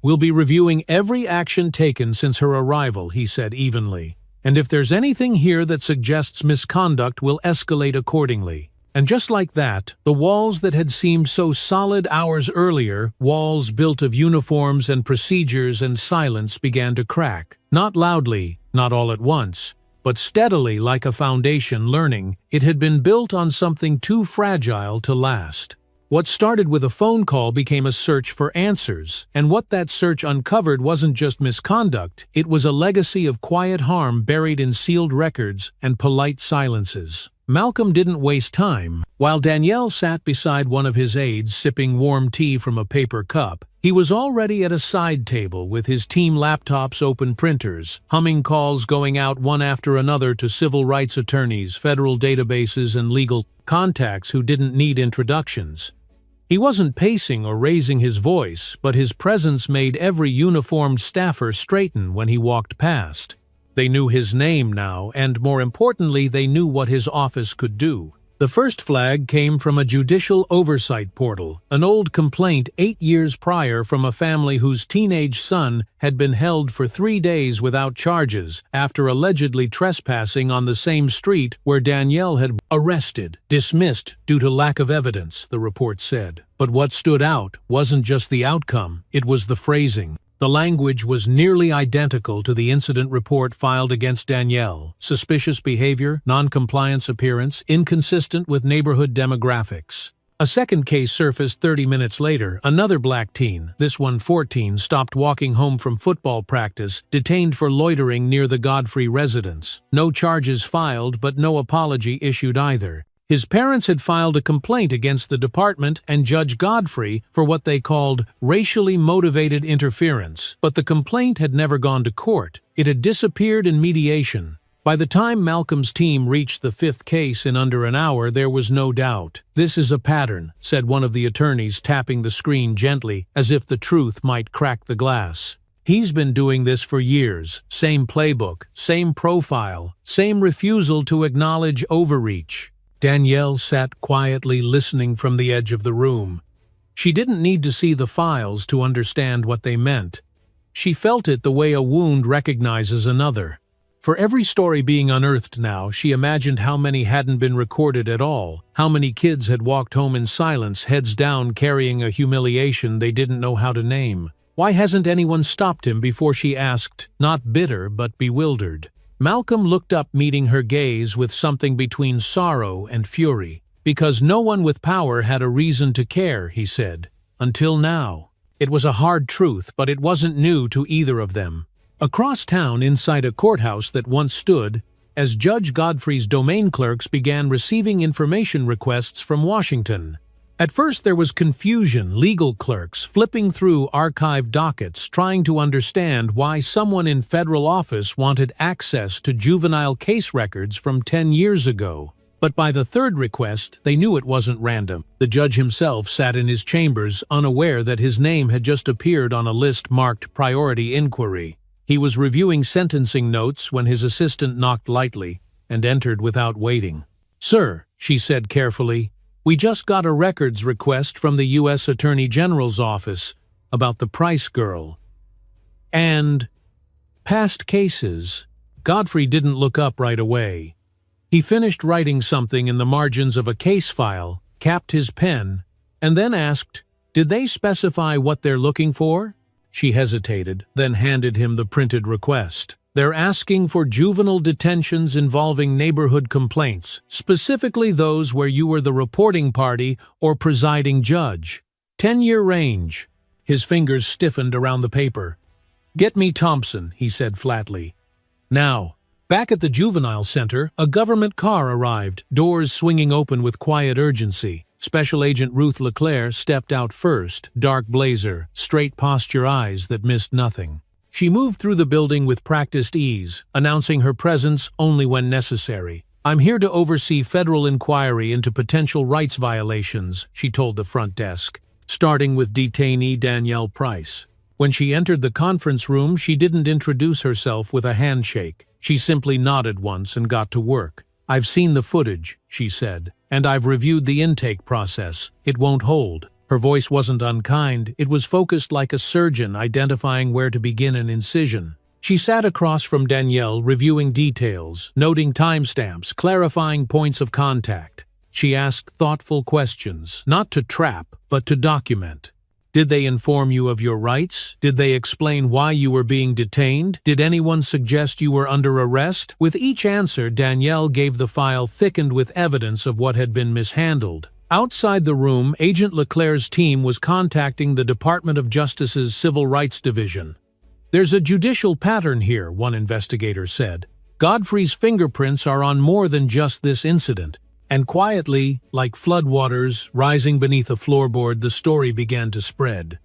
Speaker 1: "We'll be reviewing every action taken since her arrival," he said evenly. "And if there's anything here that suggests misconduct, we'll escalate accordingly." And just like that, the walls that had seemed so solid hours earlier, walls built of uniforms and procedures and silence, began to crack. Not loudly, not all at once, but steadily, like a foundation learning it had been built on something too fragile to last. What started with a phone call became a search for answers, and what that search uncovered wasn't just misconduct, it was a legacy of quiet harm buried in sealed records and polite silences. Malcolm didn't waste time. While Danielle sat beside one of his aides sipping warm tea from a paper cup, he was already at a side table with his team laptops, open printers, humming calls going out one after another to civil rights attorneys, federal databases, and legal contacts who didn't need introductions. He wasn't pacing or raising his voice, but his presence made every uniformed staffer straighten when he walked past. They knew his name now, and more importantly, they knew what his office could do. The first flag came from a judicial oversight portal, an old complaint 8 years prior from a family whose teenage son had been held for 3 days without charges after allegedly trespassing on the same street where Danielle had been arrested. Dismissed due to lack of evidence, the report said. But what stood out wasn't just the outcome, it was the phrasing. The language was nearly identical to the incident report filed against Danielle. Suspicious behavior, non-compliance appearance, inconsistent with neighborhood demographics. A second case surfaced 30 minutes later. Another black teen, this one 14, stopped walking home from football practice, detained for loitering near the Godfrey residence. No charges filed, but no apology issued either. His parents had filed a complaint against the department and Judge Godfrey for what they called racially motivated interference, but the complaint had never gone to court. It had disappeared in mediation. By the time Malcolm's team reached the 5th case in under an hour, there was no doubt. "This is a pattern," said one of the attorneys, tapping the screen gently, as if the truth might crack the glass. "He's been doing this for years. Same playbook, same profile, same refusal to acknowledge overreach." Danielle sat quietly listening from the edge of the room. She didn't need to see the files to understand what they meant. She felt it the way a wound recognizes another. For every story being unearthed now, she imagined how many hadn't been recorded at all, how many kids had walked home in silence, heads down, carrying a humiliation they didn't know how to name. Why hasn't anyone stopped him before, she asked, not bitter but bewildered. Malcolm looked up, meeting her gaze with something between sorrow and fury. Because no one with power had a reason to care, he said. Until now. It was a hard truth, but it wasn't new to either of them. Across town, inside a courthouse that once stood, as Judge Godfrey's domain clerks began receiving information requests from Washington. At first there was confusion, legal clerks flipping through archived dockets trying to understand why someone in federal office wanted access to juvenile case records from 10 years ago. But by the third request, they knew it wasn't random. The judge himself sat in his chambers, unaware that his name had just appeared on a list marked Priority Inquiry. He was reviewing sentencing notes when his assistant knocked lightly and entered without waiting. "Sir," she said carefully, "we just got a records request from the U.S. Attorney General's office about the Price girl. And past cases." Godfrey didn't look up right away. He finished writing something in the margins of a case file, capped his pen, and then asked, "Did they specify what they're looking for?" She hesitated, then handed him the printed request. "They're asking for juvenile detentions involving neighborhood complaints, specifically those where you were the reporting party or presiding judge. 10-year range." His fingers stiffened around the paper. "Get me Thompson," he said flatly. "Now." Back at the juvenile center, a government car arrived, doors swinging open with quiet urgency. Special Agent Ruth LeClaire stepped out first, dark blazer, straight posture, eyes that missed nothing. She moved through the building with practiced ease, announcing her presence only when necessary. "I'm here to oversee federal inquiry into potential rights violations," she told the front desk, starting with detainee Danielle Price. When she entered the conference room, she didn't introduce herself with a handshake. She simply nodded once and got to work. "I've seen the footage," she said, "and I've reviewed the intake process. It won't hold." Her voice wasn't unkind, it was focused like a surgeon identifying where to begin an incision. She sat across from Danielle, reviewing details, noting timestamps, clarifying points of contact. She asked thoughtful questions, not to trap, but to document. "Did they inform you of your rights? Did they explain why you were being detained? Did anyone suggest you were under arrest?" With each answer, Danielle gave the file thickened with evidence of what had been mishandled. Outside the room, Agent LeClaire's team was contacting the Department of Justice's Civil Rights Division. "There's a judicial pattern here," one investigator said. "Godfrey's fingerprints are on more than just this incident." And quietly, like floodwaters rising beneath a floorboard, the story began to spread.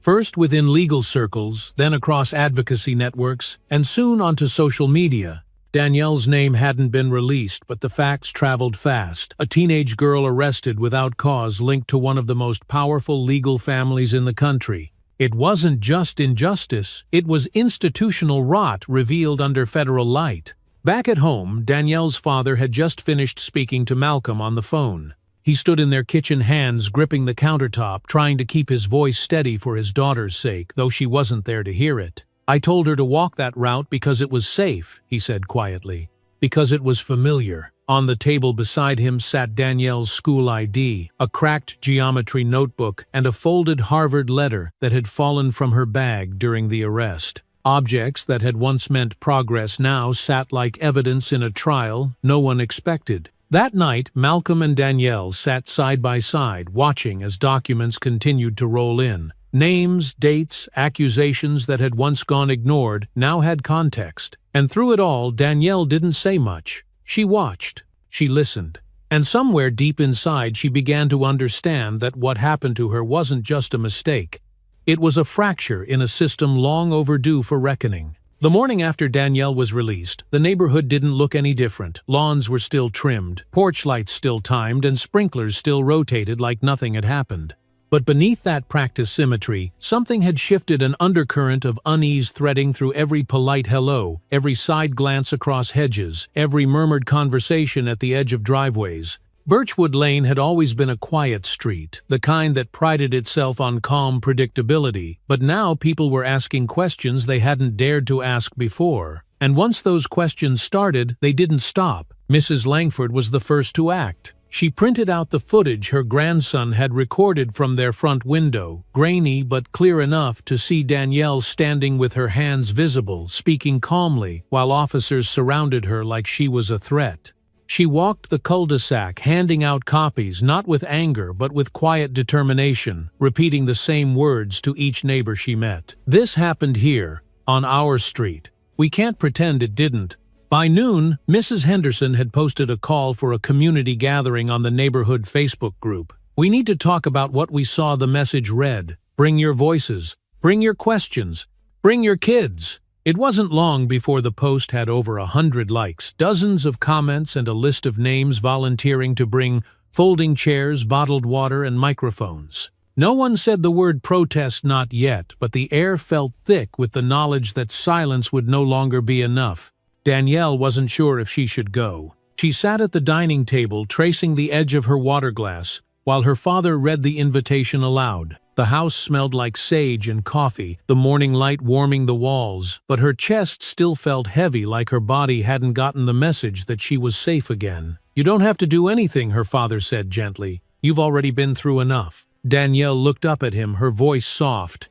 Speaker 1: First within legal circles, then across advocacy networks, and soon onto social media. Danielle's name hadn't been released, but the facts traveled fast. A teenage girl arrested without cause linked to one of the most powerful legal families in the country. It wasn't just injustice, it was institutional rot revealed under federal light. Back at home, Danielle's father had just finished speaking to Malcolm on the phone. He stood in their kitchen, hands gripping the countertop, trying to keep his voice steady for his daughter's sake, though she wasn't there to hear it. "I told her to walk that route because it was safe," he said quietly. "Because it was familiar." On the table beside him sat Danielle's school ID, a cracked geometry notebook, and a folded Harvard letter that had fallen from her bag during the arrest. Objects that had once meant progress now sat like evidence in a trial no one expected. That night, Malcolm and Danielle sat side by side, watching as documents continued to roll in. Names, dates, accusations that had once gone ignored now had context. And through it all, Danielle didn't say much. She watched. She listened. And somewhere deep inside, she began to understand that what happened to her wasn't just a mistake. It was a fracture in a system long overdue for reckoning. The morning after Danielle was released, the neighborhood didn't look any different. Lawns were still trimmed, porch lights still timed, and sprinklers still rotated like nothing had happened. But beneath that practiced symmetry, something had shifted, an undercurrent of unease threading through every polite hello, every side glance across hedges, every murmured conversation at the edge of driveways. Birchwood Lane had always been a quiet street, the kind that prided itself on calm predictability, but now people were asking questions they hadn't dared to ask before. And once those questions started, they didn't stop. Mrs. Langford was the first to act. She printed out the footage her grandson had recorded from their front window, grainy but clear enough to see Danielle standing with her hands visible, speaking calmly, while officers surrounded her like she was a threat. She walked the cul-de-sac, handing out copies, not with anger but with quiet determination, repeating the same words to each neighbor she met. "This happened here, on our street. We can't pretend it didn't." By noon, Mrs. Henderson had posted a call for a community gathering on the neighborhood Facebook group. "We need to talk about what we saw," the message read. "Bring your voices. Bring your questions. Bring your kids." It wasn't long before the post had over 100 likes, dozens of comments, and a list of names volunteering to bring folding chairs, bottled water, and microphones. No one said the word protest not yet, but the air felt thick with the knowledge that silence would no longer be enough. Danielle wasn't sure if she should go. She sat at the dining table, tracing the edge of her water glass, while her father read the invitation aloud. The house smelled like sage and coffee, the morning light warming the walls, but her chest still felt heavy, like her body hadn't gotten the message that she was safe again. "You don't have to do anything," her father said gently. "You've already been through enough." Danielle looked up at him, her voice soft.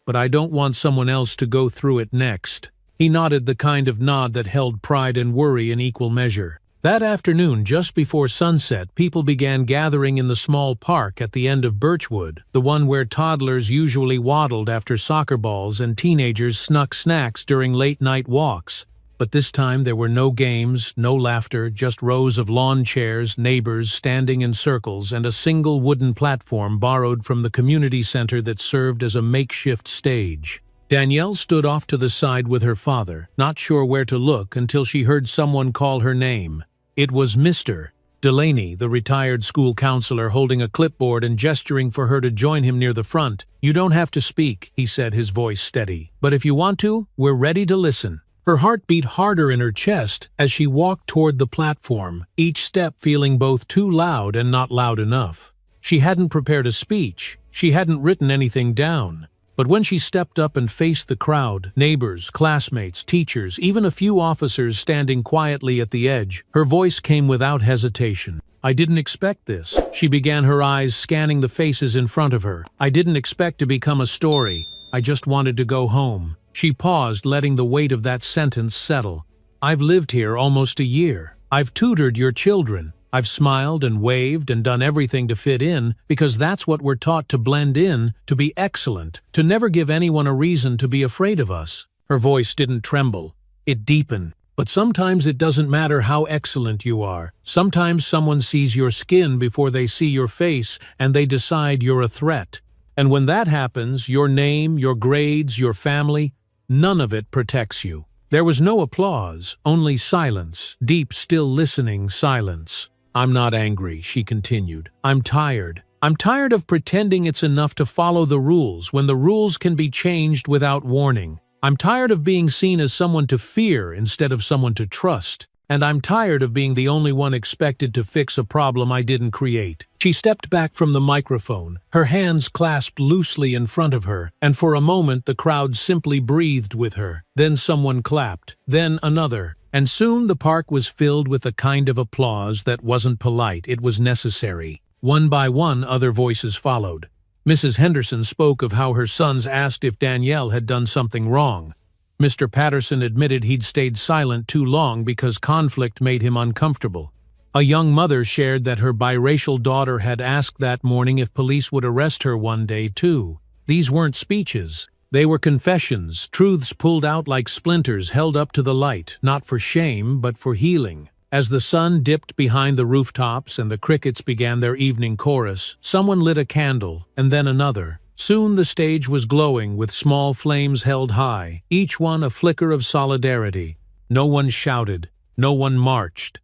Speaker 1: "But I don't want someone else to go through it next." He nodded, the kind of nod that held pride and worry in equal measure. That afternoon, just before sunset, people began gathering in the small park at the end of Birchwood, the one where toddlers usually waddled after soccer balls and teenagers snuck snacks during late-night walks. But this time there were no games, no laughter, just rows of lawn chairs, neighbors standing in circles, and a single wooden platform borrowed from the community center that served as a makeshift stage. Danielle stood off to the side with her father, not sure where to look until she heard someone call her name. It was Mr. Delaney, the retired school counselor, holding a clipboard and gesturing for her to join him near the front. "You don't have to speak," he said, his voice steady. "But if you want to, we're ready to listen." Her heart beat harder in her chest as she walked toward the platform, each step feeling both too loud and not loud enough. She hadn't prepared a speech. She hadn't written anything down. But when she stepped up and faced the crowd, neighbors, classmates, teachers, even a few officers standing quietly at the edge, her voice came without hesitation. "I didn't expect this." She began, her eyes scanning the faces in front of her. "I didn't expect to become a story. I just wanted to go home." She paused, letting the weight of that sentence settle. "I've lived here almost a year. I've tutored your children. I've smiled and waved and done everything to fit in, because that's what we're taught, to blend in, to be excellent, to never give anyone a reason to be afraid of us." Her voice didn't tremble. It deepened. "But sometimes it doesn't matter how excellent you are. Sometimes someone sees your skin before they see your face, and they decide you're a threat. And when that happens, your name, your grades, your family, none of it protects you." There was no applause, only silence, deep, still listening silence. "I'm not angry," she continued. "I'm tired. I'm tired of pretending it's enough to follow the rules when the rules can be changed without warning. I'm tired of being seen as someone to fear instead of someone to trust. And I'm tired of being the only one expected to fix a problem I didn't create." She stepped back from the microphone, her hands clasped loosely in front of her, and for a moment the crowd simply breathed with her. Then someone clapped, then another, and soon the park was filled with a kind of applause that wasn't polite, it was necessary. One by one, other voices followed. Mrs. Henderson spoke of how her sons asked if Danielle had done something wrong. Mr. Patterson admitted he'd stayed silent too long because conflict made him uncomfortable. A young mother shared that her biracial daughter had asked that morning if police would arrest her one day too. These weren't speeches. They were confessions, truths pulled out like splinters held up to the light, not for shame, but for healing. As the sun dipped behind the rooftops and the crickets began their evening chorus, someone lit a candle, and then another. Soon the stage was glowing with small flames held high, each one a flicker of solidarity. No one shouted, no one marched.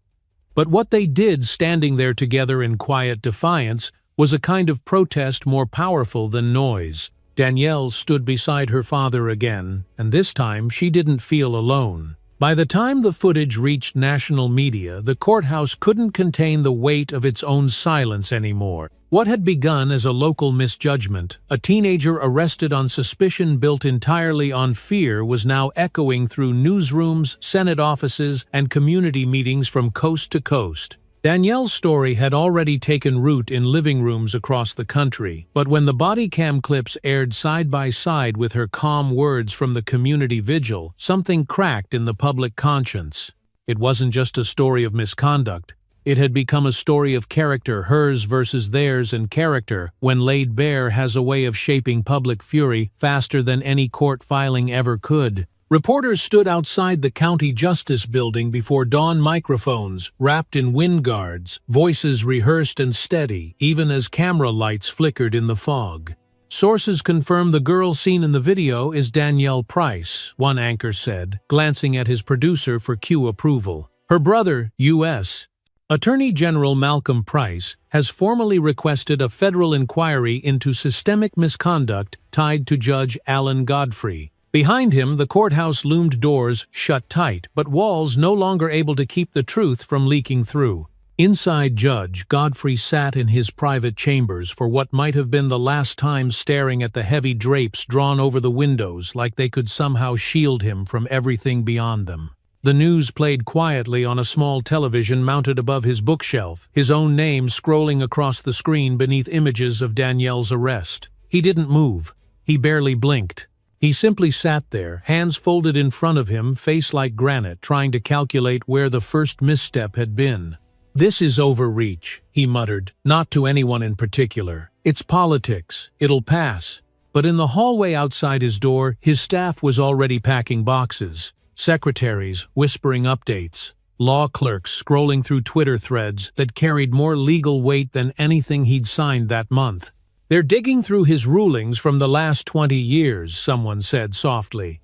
Speaker 1: But what they did, standing there together in quiet defiance, was a kind of protest more powerful than noise. Danielle stood beside her father again, and this time she didn't feel alone. By the time the footage reached national media, the courthouse couldn't contain the weight of its own silence anymore. What had begun as a local misjudgment, a teenager arrested on suspicion built entirely on fear, was now echoing through newsrooms, Senate offices, and community meetings from coast to coast. Danielle's story had already taken root in living rooms across the country, but when the body cam clips aired side by side with her calm words from the community vigil, something cracked in the public conscience. It wasn't just a story of misconduct. It had become a story of character, hers versus theirs, and character, when laid bare, has a way of shaping public fury faster than any court filing ever could. Reporters stood outside the county justice building before dawn microphones, wrapped in wind guards, voices rehearsed and steady, even as camera lights flickered in the fog. Sources confirm the girl seen in the video is Danielle Price, one anchor said, glancing at his producer for cue approval. Her brother, U.S. Attorney General Malcolm Price, has formally requested a federal inquiry into systemic misconduct tied to Judge Alan Godfrey. Behind him, the courthouse loomed, doors shut tight, but walls no longer able to keep the truth from leaking through. Inside, Judge Godfrey sat in his private chambers for what might have been the last time, staring at the heavy drapes drawn over the windows like they could somehow shield him from everything beyond them. The news played quietly on a small television mounted above his bookshelf, his own name scrolling across the screen beneath images of Danielle's arrest. He didn't move. He barely blinked. He simply sat there, hands folded in front of him, face like granite, trying to calculate where the first misstep had been. "This is overreach," he muttered, not to anyone in particular. "It's politics. It'll pass." But in the hallway outside his door, his staff was already packing boxes. Secretaries whispering updates. Law clerks scrolling through Twitter threads that carried more legal weight than anything he'd signed that month. "They're digging through his rulings from the last 20 years, someone said softly.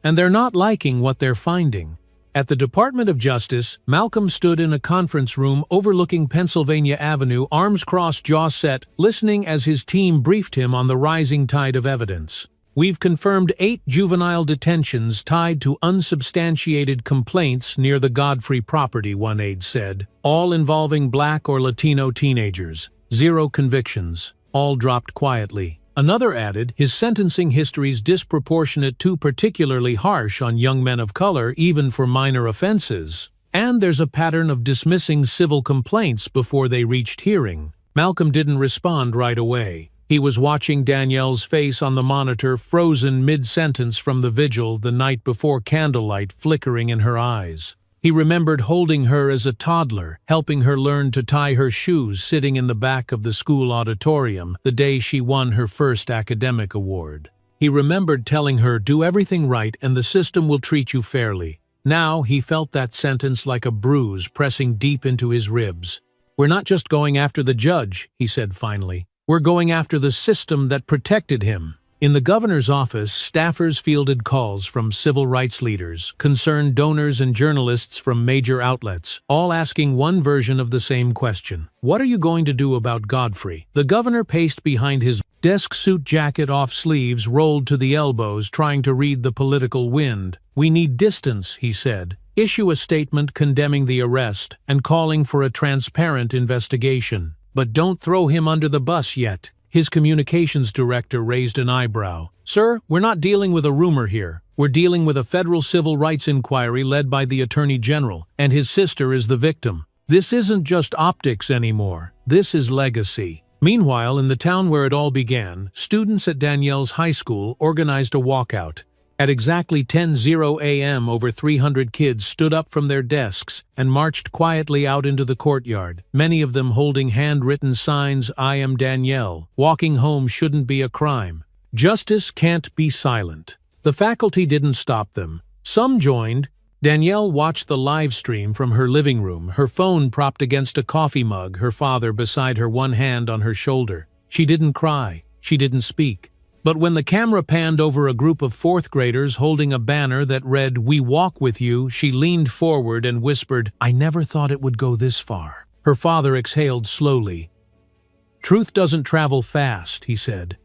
Speaker 1: "And they're not liking what they're finding." At the Department of Justice, Malcolm stood in a conference room overlooking Pennsylvania Avenue, arms crossed, jaw set, listening as his team briefed him on the rising tide of evidence. "We've confirmed 8 juvenile detentions tied to unsubstantiated complaints near the Godfrey property," one aide said, "all involving Black or Latino teenagers. 0 convictions. All dropped quietly." Another added, "His sentencing history's disproportionate, too particularly harsh on young men of color, even for minor offenses. And there's a pattern of dismissing civil complaints before they reached hearing." Malcolm didn't respond right away. He was watching Danielle's face on the monitor, frozen mid-sentence from the vigil the night before, candlelight flickering in her eyes. He remembered holding her as a toddler, helping her learn to tie her shoes, sitting in the back of the school auditorium the day she won her first academic award. He remembered telling her, "Do everything right and the system will treat you fairly." Now he felt that sentence like a bruise pressing deep into his ribs. "We're not just going after the judge," he said finally. "We're going after the system that protected him." In the governor's office, staffers fielded calls from civil rights leaders, concerned donors, and journalists from major outlets, all asking one version of the same question. "What are you going to do about Godfrey?" The governor paced behind his desk, suit jacket off, sleeves rolled to the elbows, trying to read the political wind. "We need distance," he said. "Issue a statement condemning the arrest and calling for a transparent investigation. But don't throw him under the bus yet." His communications director raised an eyebrow. "Sir, we're not dealing with a rumor here. We're dealing with a federal civil rights inquiry led by the Attorney General, and his sister is the victim. This isn't just optics anymore. This is legacy." Meanwhile, in the town where it all began, students at Danielle's high school organized a walkout. At exactly 10:00 a.m., over 300 kids stood up from their desks and marched quietly out into the courtyard, many of them holding handwritten signs, "I am Danielle. Walking home shouldn't be a crime. Justice can't be silent." The faculty didn't stop them. Some joined. Danielle watched the live stream from her living room, her phone propped against a coffee mug, her father beside her, one hand on her shoulder. She didn't cry. She didn't speak. But when the camera panned over a group of 4th graders holding a banner that read, "We walk with you," she leaned forward and whispered, "I never thought it would go this far." Her father exhaled slowly. "Truth doesn't travel fast," he said.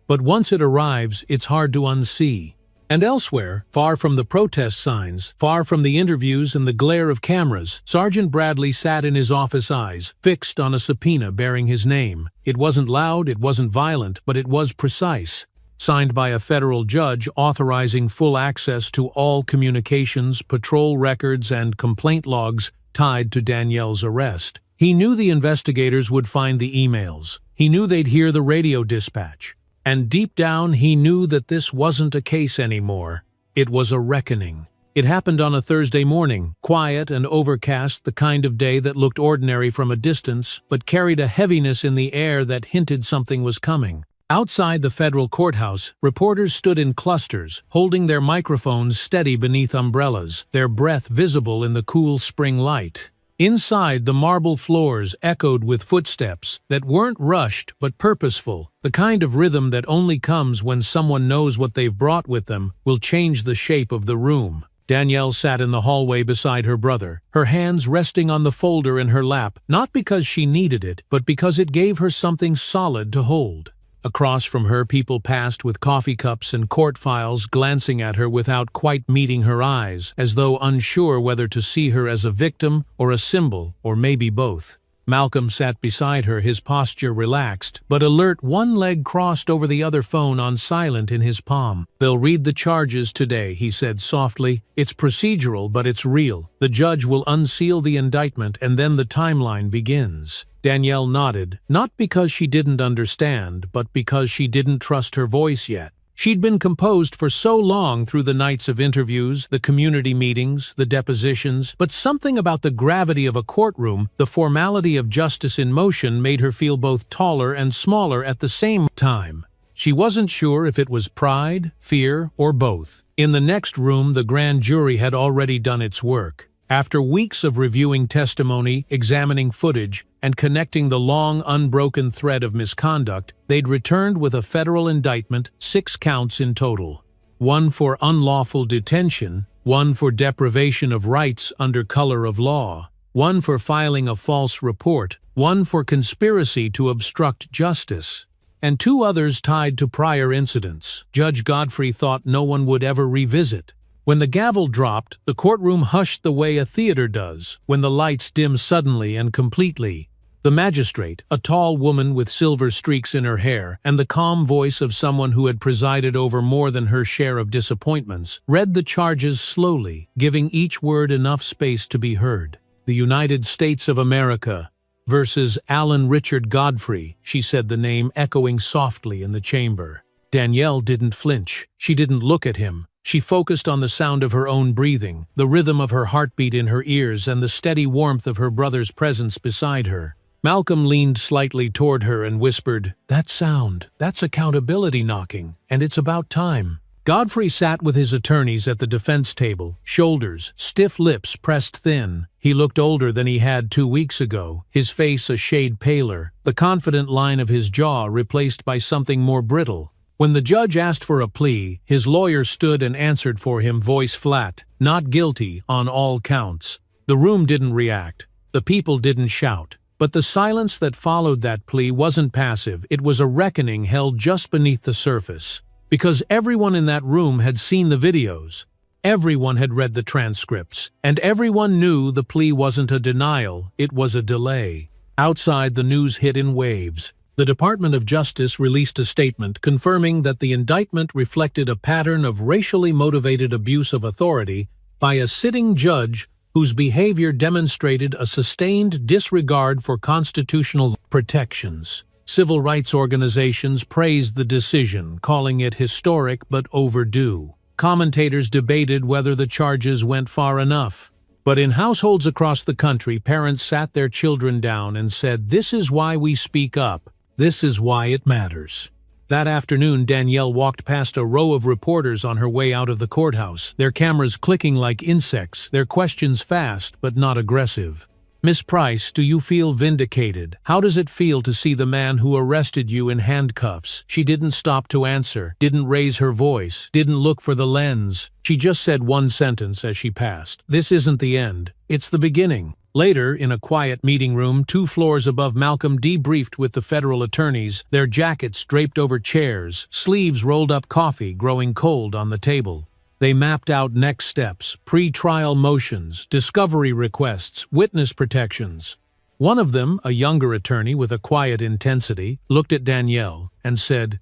Speaker 1: "But once it arrives, it's hard to unsee." And elsewhere, far from the protest signs, far from the interviews and the glare of cameras, Sergeant Bradley sat in his office, eyes fixed on a subpoena bearing his name. It wasn't loud, it wasn't violent, but it was precise. Signed by a federal judge authorizing full access to all communications, patrol records, and complaint logs tied to Danielle's arrest. He knew the investigators would find the emails. He knew they'd hear the radio dispatch. And deep down, he knew that this wasn't a case anymore. It was a reckoning. It happened on a Thursday morning, quiet and overcast, the kind of day that looked ordinary from a distance, but carried a heaviness in the air that hinted something was coming. Outside the federal courthouse, reporters stood in clusters, holding their microphones steady beneath umbrellas, their breath visible in the cool spring light. Inside, the marble floors echoed with footsteps that weren't rushed but purposeful, the kind of rhythm that only comes when someone knows what they've brought with them will change the shape of the room. Danielle sat in the hallway beside her brother, her hands resting on the folder in her lap, not because she needed it, but because it gave her something solid to hold. Across from her, people passed with coffee cups and court files, glancing at her without quite meeting her eyes, as though unsure whether to see her as a victim or a symbol, or maybe both. Malcolm sat beside her, his posture relaxed, but alert, one leg crossed over the other, phone on silent in his palm. "They'll read the charges today," he said softly. "It's procedural, but it's real. The judge will unseal the indictment, and then the timeline begins." Danielle nodded, not because she didn't understand, but because she didn't trust her voice yet. She'd been composed for so long through the nights of interviews, the community meetings, the depositions, but something about the gravity of a courtroom, the formality of justice in motion, made her feel both taller and smaller at the same time. She wasn't sure if it was pride, fear, or both. In the next room, the grand jury had already done its work. After weeks of reviewing testimony, examining footage, and connecting the long, unbroken thread of misconduct, they'd returned with a federal indictment, 6 counts in total. 1 for unlawful detention, 1 for deprivation of rights under color of law, 1 for filing a false report, 1 for conspiracy to obstruct justice, and 2 others tied to prior incidents Judge Godfrey thought no one would ever revisit. When the gavel dropped, the courtroom hushed the way a theater does, when the lights dim suddenly and completely. The magistrate, a tall woman with silver streaks in her hair and the calm voice of someone who had presided over more than her share of disappointments, read the charges slowly, giving each word enough space to be heard. "The United States of America versus Alan Richard Godfrey," she said, the name echoing softly in the chamber. Danielle didn't flinch. She didn't look at him. She focused on the sound of her own breathing, the rhythm of her heartbeat in her ears, and the steady warmth of her brother's presence beside her. Malcolm leaned slightly toward her and whispered, "That sound, that's accountability knocking, and it's about time." Godfrey sat with his attorneys at the defense table, shoulders, stiff lips pressed thin. He looked older than he had 2 weeks ago, his face a shade paler, the confident line of his jaw replaced by something more brittle. When the judge asked for a plea, his lawyer stood and answered for him, voice flat, "Not guilty on all counts." The room didn't react. The people didn't shout. But the silence that followed that plea wasn't passive. It was a reckoning held just beneath the surface. Because everyone in that room had seen the videos. Everyone had read the transcripts. And everyone knew the plea wasn't a denial, it was a delay. Outside, the news hit in waves. The Department of Justice released a statement confirming that the indictment reflected a pattern of racially motivated abuse of authority by a sitting judge whose behavior demonstrated a sustained disregard for constitutional protections. Civil rights organizations praised the decision, calling it historic but overdue. Commentators debated whether the charges went far enough. But in households across the country, parents sat their children down and said, "This is why we speak up. This is why it matters." That afternoon, Danielle walked past a row of reporters on her way out of the courthouse, their cameras clicking like insects, their questions fast but not aggressive. "Miss Price, do you feel vindicated? How does it feel to see the man who arrested you in handcuffs?" She didn't stop to answer, didn't raise her voice, didn't look for the lens. She just said one sentence as she passed. "This isn't the end. It's the beginning." Later, in a quiet meeting room 2 floors above, Malcolm debriefed with the federal attorneys, their jackets draped over chairs, sleeves rolled up, coffee growing cold on the table. They mapped out next steps, pre-trial motions, discovery requests, witness protections. One of them, a younger attorney with a quiet intensity, looked at Danielle and said,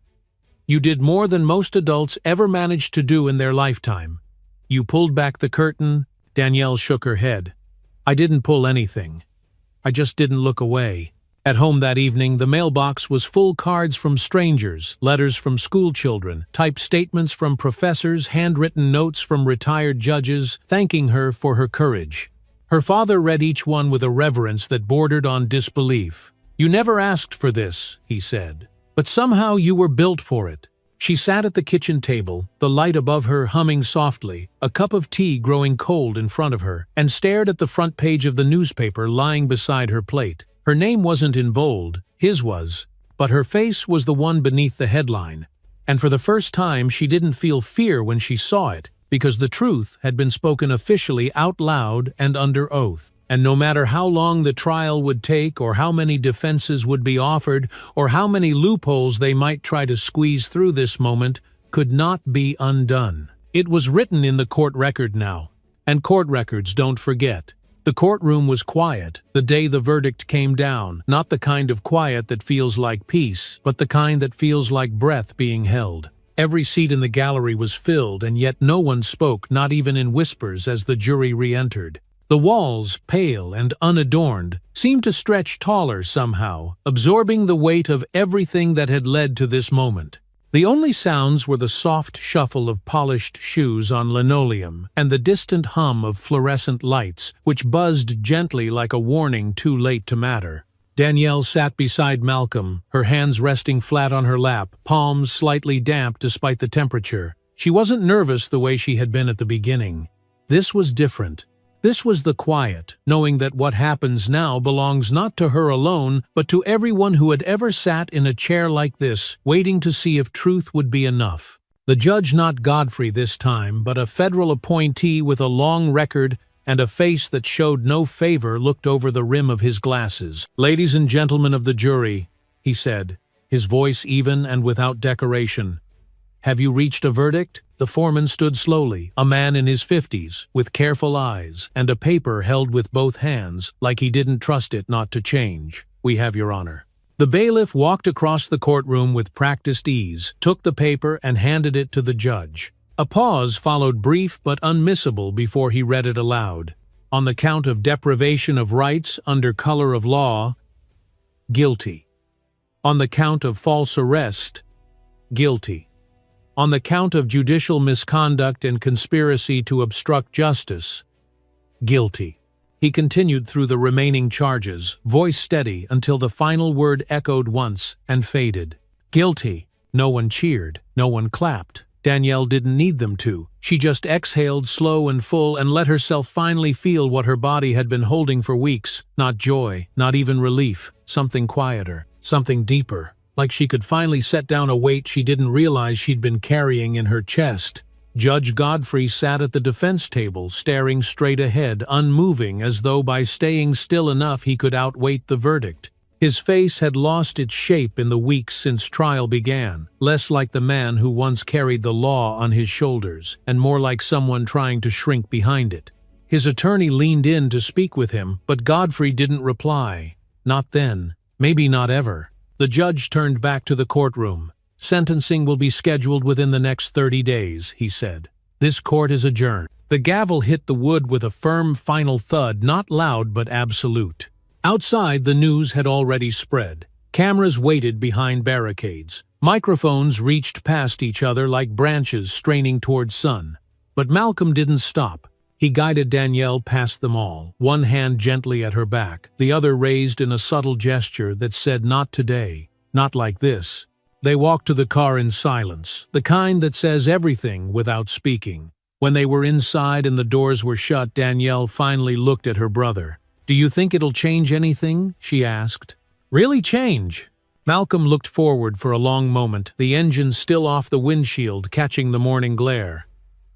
Speaker 1: "You did more than most adults ever managed to do in their lifetime. You pulled back the curtain." Danielle shook her head. "I didn't pull anything. I just didn't look away." At home that evening, the mailbox was full. Cards from strangers, letters from school children, typed statements from professors, handwritten notes from retired judges, thanking her for her courage. Her father read each one with a reverence that bordered on disbelief. "You never asked for this," he said, "but somehow you were built for it." She sat at the kitchen table, the light above her humming softly, a cup of tea growing cold in front of her, and stared at the front page of the newspaper lying beside her plate. Her name wasn't in bold, his was, but her face was the one beneath the headline. And for the first time she didn't feel fear when she saw it, because the truth had been spoken officially out loud and under oath. And no matter how long the trial would take, or how many defenses would be offered, or how many loopholes they might try to squeeze through, this moment could not be undone. It was written in the court record now. And court records don't forget. The courtroom was quiet the day the verdict came down, not the kind of quiet that feels like peace, but the kind that feels like breath being held. Every seat in the gallery was filled, and yet no one spoke, not even in whispers, as the jury re-entered. The walls, pale and unadorned, seemed to stretch taller somehow, absorbing the weight of everything that had led to this moment. The only sounds were the soft shuffle of polished shoes on linoleum and the distant hum of fluorescent lights, which buzzed gently like a warning too late to matter. Danielle sat beside Malcolm, her hands resting flat on her lap, palms slightly damp despite the temperature. She wasn't nervous the way she had been at the beginning. This was different. This was the quiet, knowing that what happens now belongs not to her alone, but to everyone who had ever sat in a chair like this, waiting to see if truth would be enough. The judge, not Godfrey this time, but a federal appointee with a long record and a face that showed no favor, looked over the rim of his glasses. "Ladies and gentlemen of the jury," he said, his voice even and without decoration, "have you reached a verdict?" The foreman stood slowly, a man in his 50s, with careful eyes, and a paper held with both hands, like he didn't trust it not to change. "We have, Your Honor." The bailiff walked across the courtroom with practiced ease, took the paper and handed it to the judge. A pause followed, brief but unmissable, before he read it aloud. "On the count of deprivation of rights under color of law, guilty. On the count of false arrest, guilty. On the count of judicial misconduct and conspiracy to obstruct justice, guilty." He continued through the remaining charges, voice steady, until the final word echoed once and faded. "Guilty." No one cheered, no one clapped. Danielle didn't need them to. She just exhaled slow and full and let herself finally feel what her body had been holding for weeks. Not joy, not even relief, something quieter, something deeper. Like she could finally set down a weight she didn't realize she'd been carrying in her chest. Judge Godfrey sat at the defense table, staring straight ahead, unmoving, as though by staying still enough he could outweight the verdict. His face had lost its shape in the weeks since trial began, less like the man who once carried the law on his shoulders, and more like someone trying to shrink behind it. His attorney leaned in to speak with him, but Godfrey didn't reply. Not then, maybe not ever. The judge turned back to the courtroom. "Sentencing will be scheduled within the next 30 days, he said. "This court is adjourned." The gavel hit the wood with a firm final thud, not loud but absolute. Outside, the news had already spread. Cameras waited behind barricades. Microphones reached past each other like branches straining towards sun. But Malcolm didn't stop. He guided Danielle past them all, one hand gently at her back, the other raised in a subtle gesture that said, "Not today, not like this." They walked to the car in silence, the kind that says everything without speaking. When they were inside and the doors were shut, Danielle finally looked at her brother. "Do you think it'll change anything?" she asked. "Really change?" Malcolm looked forward for a long moment, the engine still off the windshield, catching the morning glare.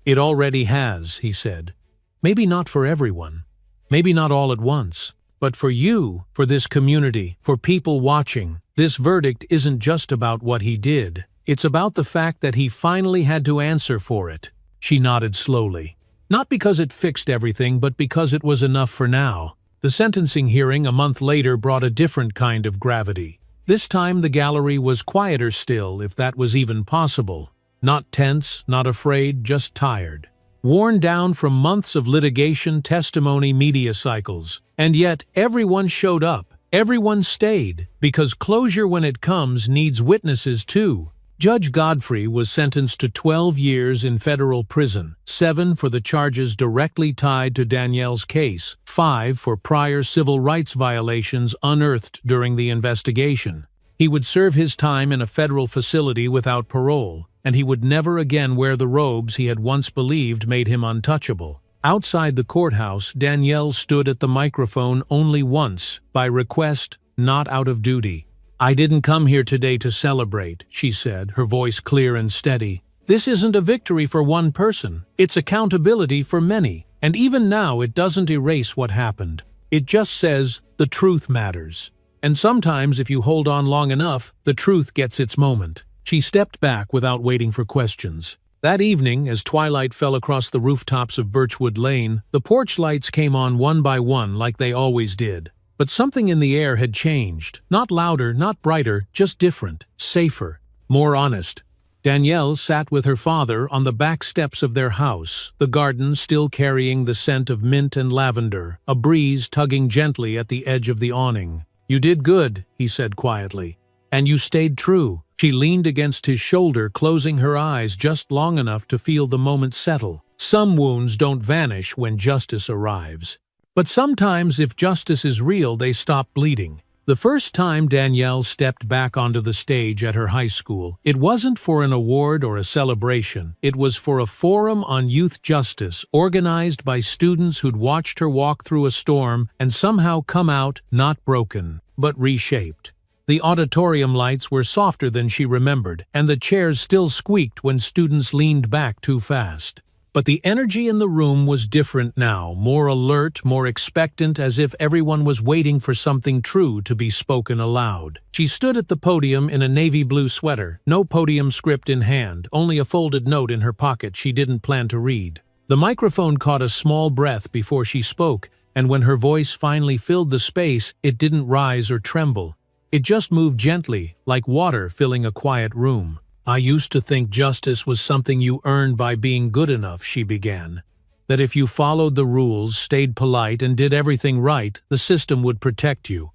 Speaker 1: "It already has," he said. "Maybe not for everyone. Maybe not all at once. But for you, for this community, for people watching, this verdict isn't just about what he did. It's about the fact that he finally had to answer for it. She nodded slowly. Not because it fixed everything, but because it was enough for now. The sentencing hearing a month later brought a different kind of gravity. This time the gallery was quieter still, if that was even possible. Not tense, not afraid, just tired. Worn down from months of litigation, testimony, media cycles. And yet, everyone showed up. Everyone stayed. Because closure when it comes needs witnesses too. Judge Godfrey was sentenced to 12 years in federal prison, 7 for the charges directly tied to Danielle's case, 5 for prior civil rights violations unearthed during the investigation. He would serve his time in a federal facility without parole, and he would never again wear the robes he had once believed made him untouchable. Outside the courthouse, Danielle stood at the microphone only once, by request, not out of duty. "I didn't come here today to celebrate," she said, her voice clear and steady. "This isn't a victory for one person. It's accountability for many. And even now it doesn't erase what happened. It just says the truth matters. And sometimes if you hold on long enough, the truth gets its moment." She stepped back without waiting for questions. That evening, as twilight fell across the rooftops of Birchwood Lane, the porch lights came on one by one like they always did. But something in the air had changed. Not louder, not brighter, just different, safer, more honest. Danielle sat with her father on the back steps of their house, the garden still carrying the scent of mint and lavender, a breeze tugging gently at the edge of the awning. "You did good," he said quietly. "And you stayed true." She leaned against his shoulder, closing her eyes just long enough to feel the moment settle. Some wounds don't vanish when justice arrives. But sometimes, if justice is real, they stop bleeding. The first time Danielle stepped back onto the stage at her high school, it wasn't for an award or a celebration. It was for a forum on youth justice, organized by students who'd watched her walk through a storm and somehow come out not broken, but reshaped. The auditorium lights were softer than she remembered, and the chairs still squeaked when students leaned back too fast. But the energy in the room was different now, more alert, more expectant, as if everyone was waiting for something true to be spoken aloud. She stood at the podium in a navy blue sweater, no podium script in hand, only a folded note in her pocket she didn't plan to read. The microphone caught a small breath before she spoke, and when her voice finally filled the space, it didn't rise or tremble. It just moved gently, like water filling a quiet room. "I used to think justice was something you earned by being good enough," she began. "That if you followed the rules, stayed polite, and did everything right, the system would protect you.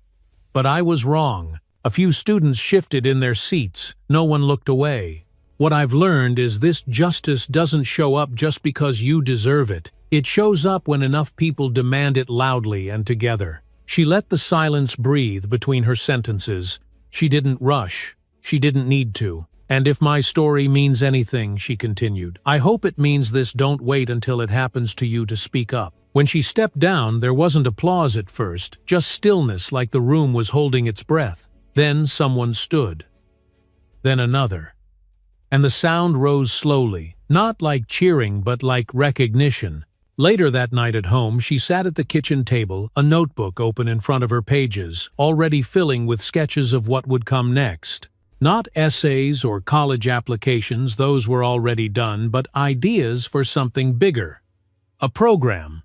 Speaker 1: But I was wrong. A few students shifted in their seats. No one looked away. What I've learned is this justice doesn't show up just because you deserve it. It shows up when enough people demand it loudly and together." She let the silence breathe between her sentences. She didn't rush. She didn't need to. "And if my story means anything," she continued, "I hope it means this: don't wait until it happens to you to speak up." When she stepped down, there wasn't applause at first, just stillness, like the room was holding its breath. Then someone stood. Then another. And the sound rose slowly, not like cheering but like recognition. Later that night at home, she sat at the kitchen table, a notebook open in front of her pages, already filling with sketches of what would come next. Not essays or college applications, those were already done, but ideas for something bigger. A program.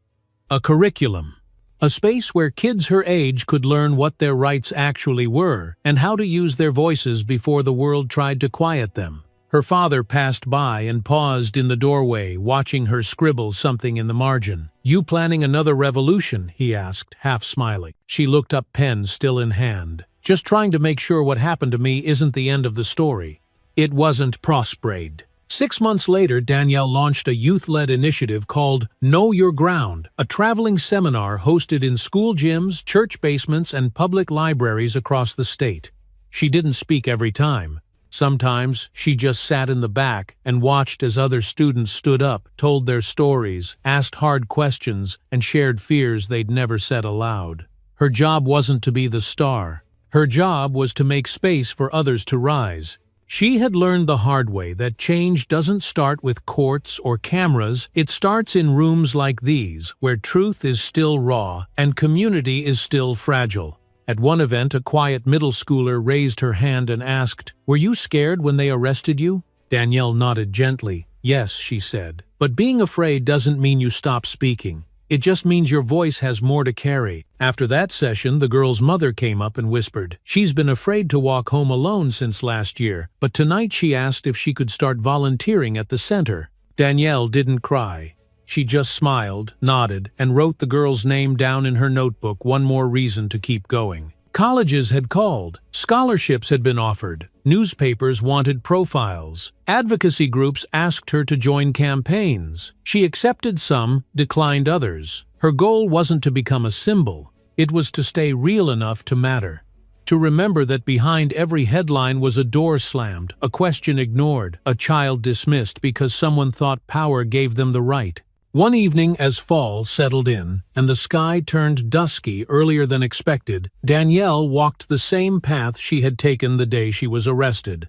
Speaker 1: A curriculum. A space where kids her age could learn what their rights actually were and how to use their voices before the world tried to quiet them. Her father passed by and paused in the doorway, watching her scribble something in the margin. "You planning another revolution?" he asked, half smiling. She looked up, pen still in hand. "Just trying to make sure what happened to me isn't the end of the story." It wasn't, prosperade. 6 months later, Danielle launched a youth-led initiative called Know Your Ground, a traveling seminar hosted in school gyms, church basements, and public libraries across the state. She didn't speak every time. Sometimes she just sat in the back and watched as other students stood up, told their stories, asked hard questions, and shared fears they'd never said aloud. Her job wasn't to be the star. Her job was to make space for others to rise. She had learned the hard way that change doesn't start with courts or cameras, it starts in rooms like these, where truth is still raw and community is still fragile. At one event, a quiet middle schooler raised her hand and asked, "Were you scared when they arrested you?" Danielle nodded gently. "Yes," she said. "But being afraid doesn't mean you stop speaking. It just means your voice has more to carry." After that session, the girl's mother came up and whispered, "She's been afraid to walk home alone since last year, but tonight she asked if she could start volunteering at the center." Danielle didn't cry. She just smiled, nodded, and wrote the girl's name down in her notebook. One more reason to keep going. Colleges had called, scholarships had been offered, newspapers wanted profiles, advocacy groups asked her to join campaigns. She accepted some, declined others. Her goal wasn't to become a symbol, it was to stay real enough to matter. To remember that behind every headline was a door slammed, a question ignored, a child dismissed because someone thought power gave them the right. One evening, as fall settled in, and the sky turned dusky earlier than expected, Danielle walked the same path she had taken the day she was arrested.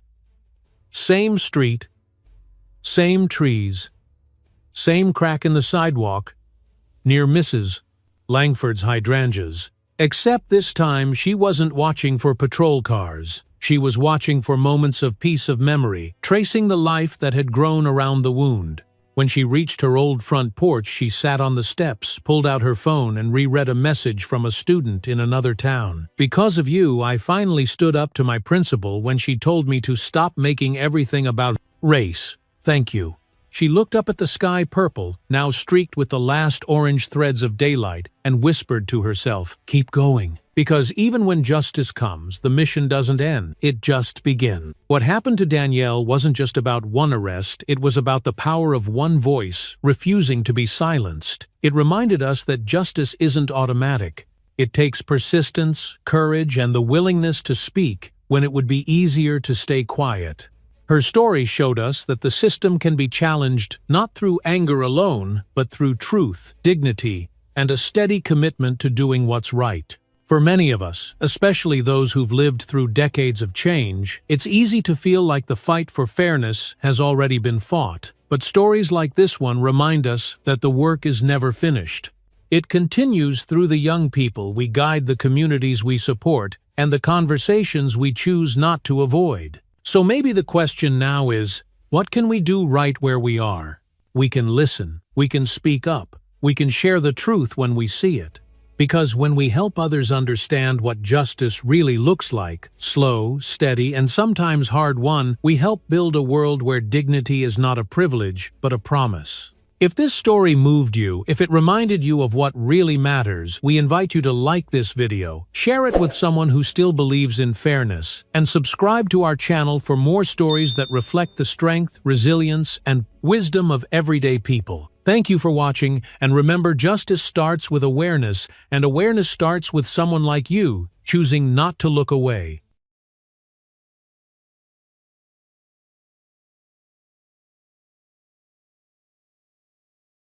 Speaker 1: Same street, same trees, same crack in the sidewalk, near Mrs. Langford's hydrangeas. Except this time she wasn't watching for patrol cars. She was watching for moments of peace of memory, tracing the life that had grown around the wound. When she reached her old front porch, she sat on the steps, pulled out her phone, and reread a message from a student in another town. "Because of you, I finally stood up to my principal when she told me to stop making everything about race. Thank you." She looked up at the sky, purple, now streaked with the last orange threads of daylight, and whispered to herself, "Keep going." Because even when justice comes, the mission doesn't end, it just begins. What happened to Danielle wasn't just about one arrest, it was about the power of one voice, refusing to be silenced. It reminded us that justice isn't automatic. It takes persistence, courage, and the willingness to speak when it would be easier to stay quiet. Her story showed us that the system can be challenged not through anger alone, but through truth, dignity, and a steady commitment to doing what's right. For many of us, especially those who've lived through decades of change, it's easy to feel like the fight for fairness has already been fought. But stories like this one remind us that the work is never finished. It continues through the young people we guide, the communities we support, and the conversations we choose not to avoid. So maybe the question now is, what can we do right where we are? We can listen, we can speak up, we can share the truth when we see it. Because when we help others understand what justice really looks like, slow, steady, and sometimes hard-won, we help build a world where dignity is not a privilege, but a promise. If this story moved you, if it reminded you of what really matters, we invite you to like this video, share it with someone who still believes in fairness, and subscribe to our channel for more stories that reflect the strength, resilience, and wisdom of everyday people. Thank you for watching, and remember, justice starts with awareness, and awareness starts with someone like you choosing not to look away.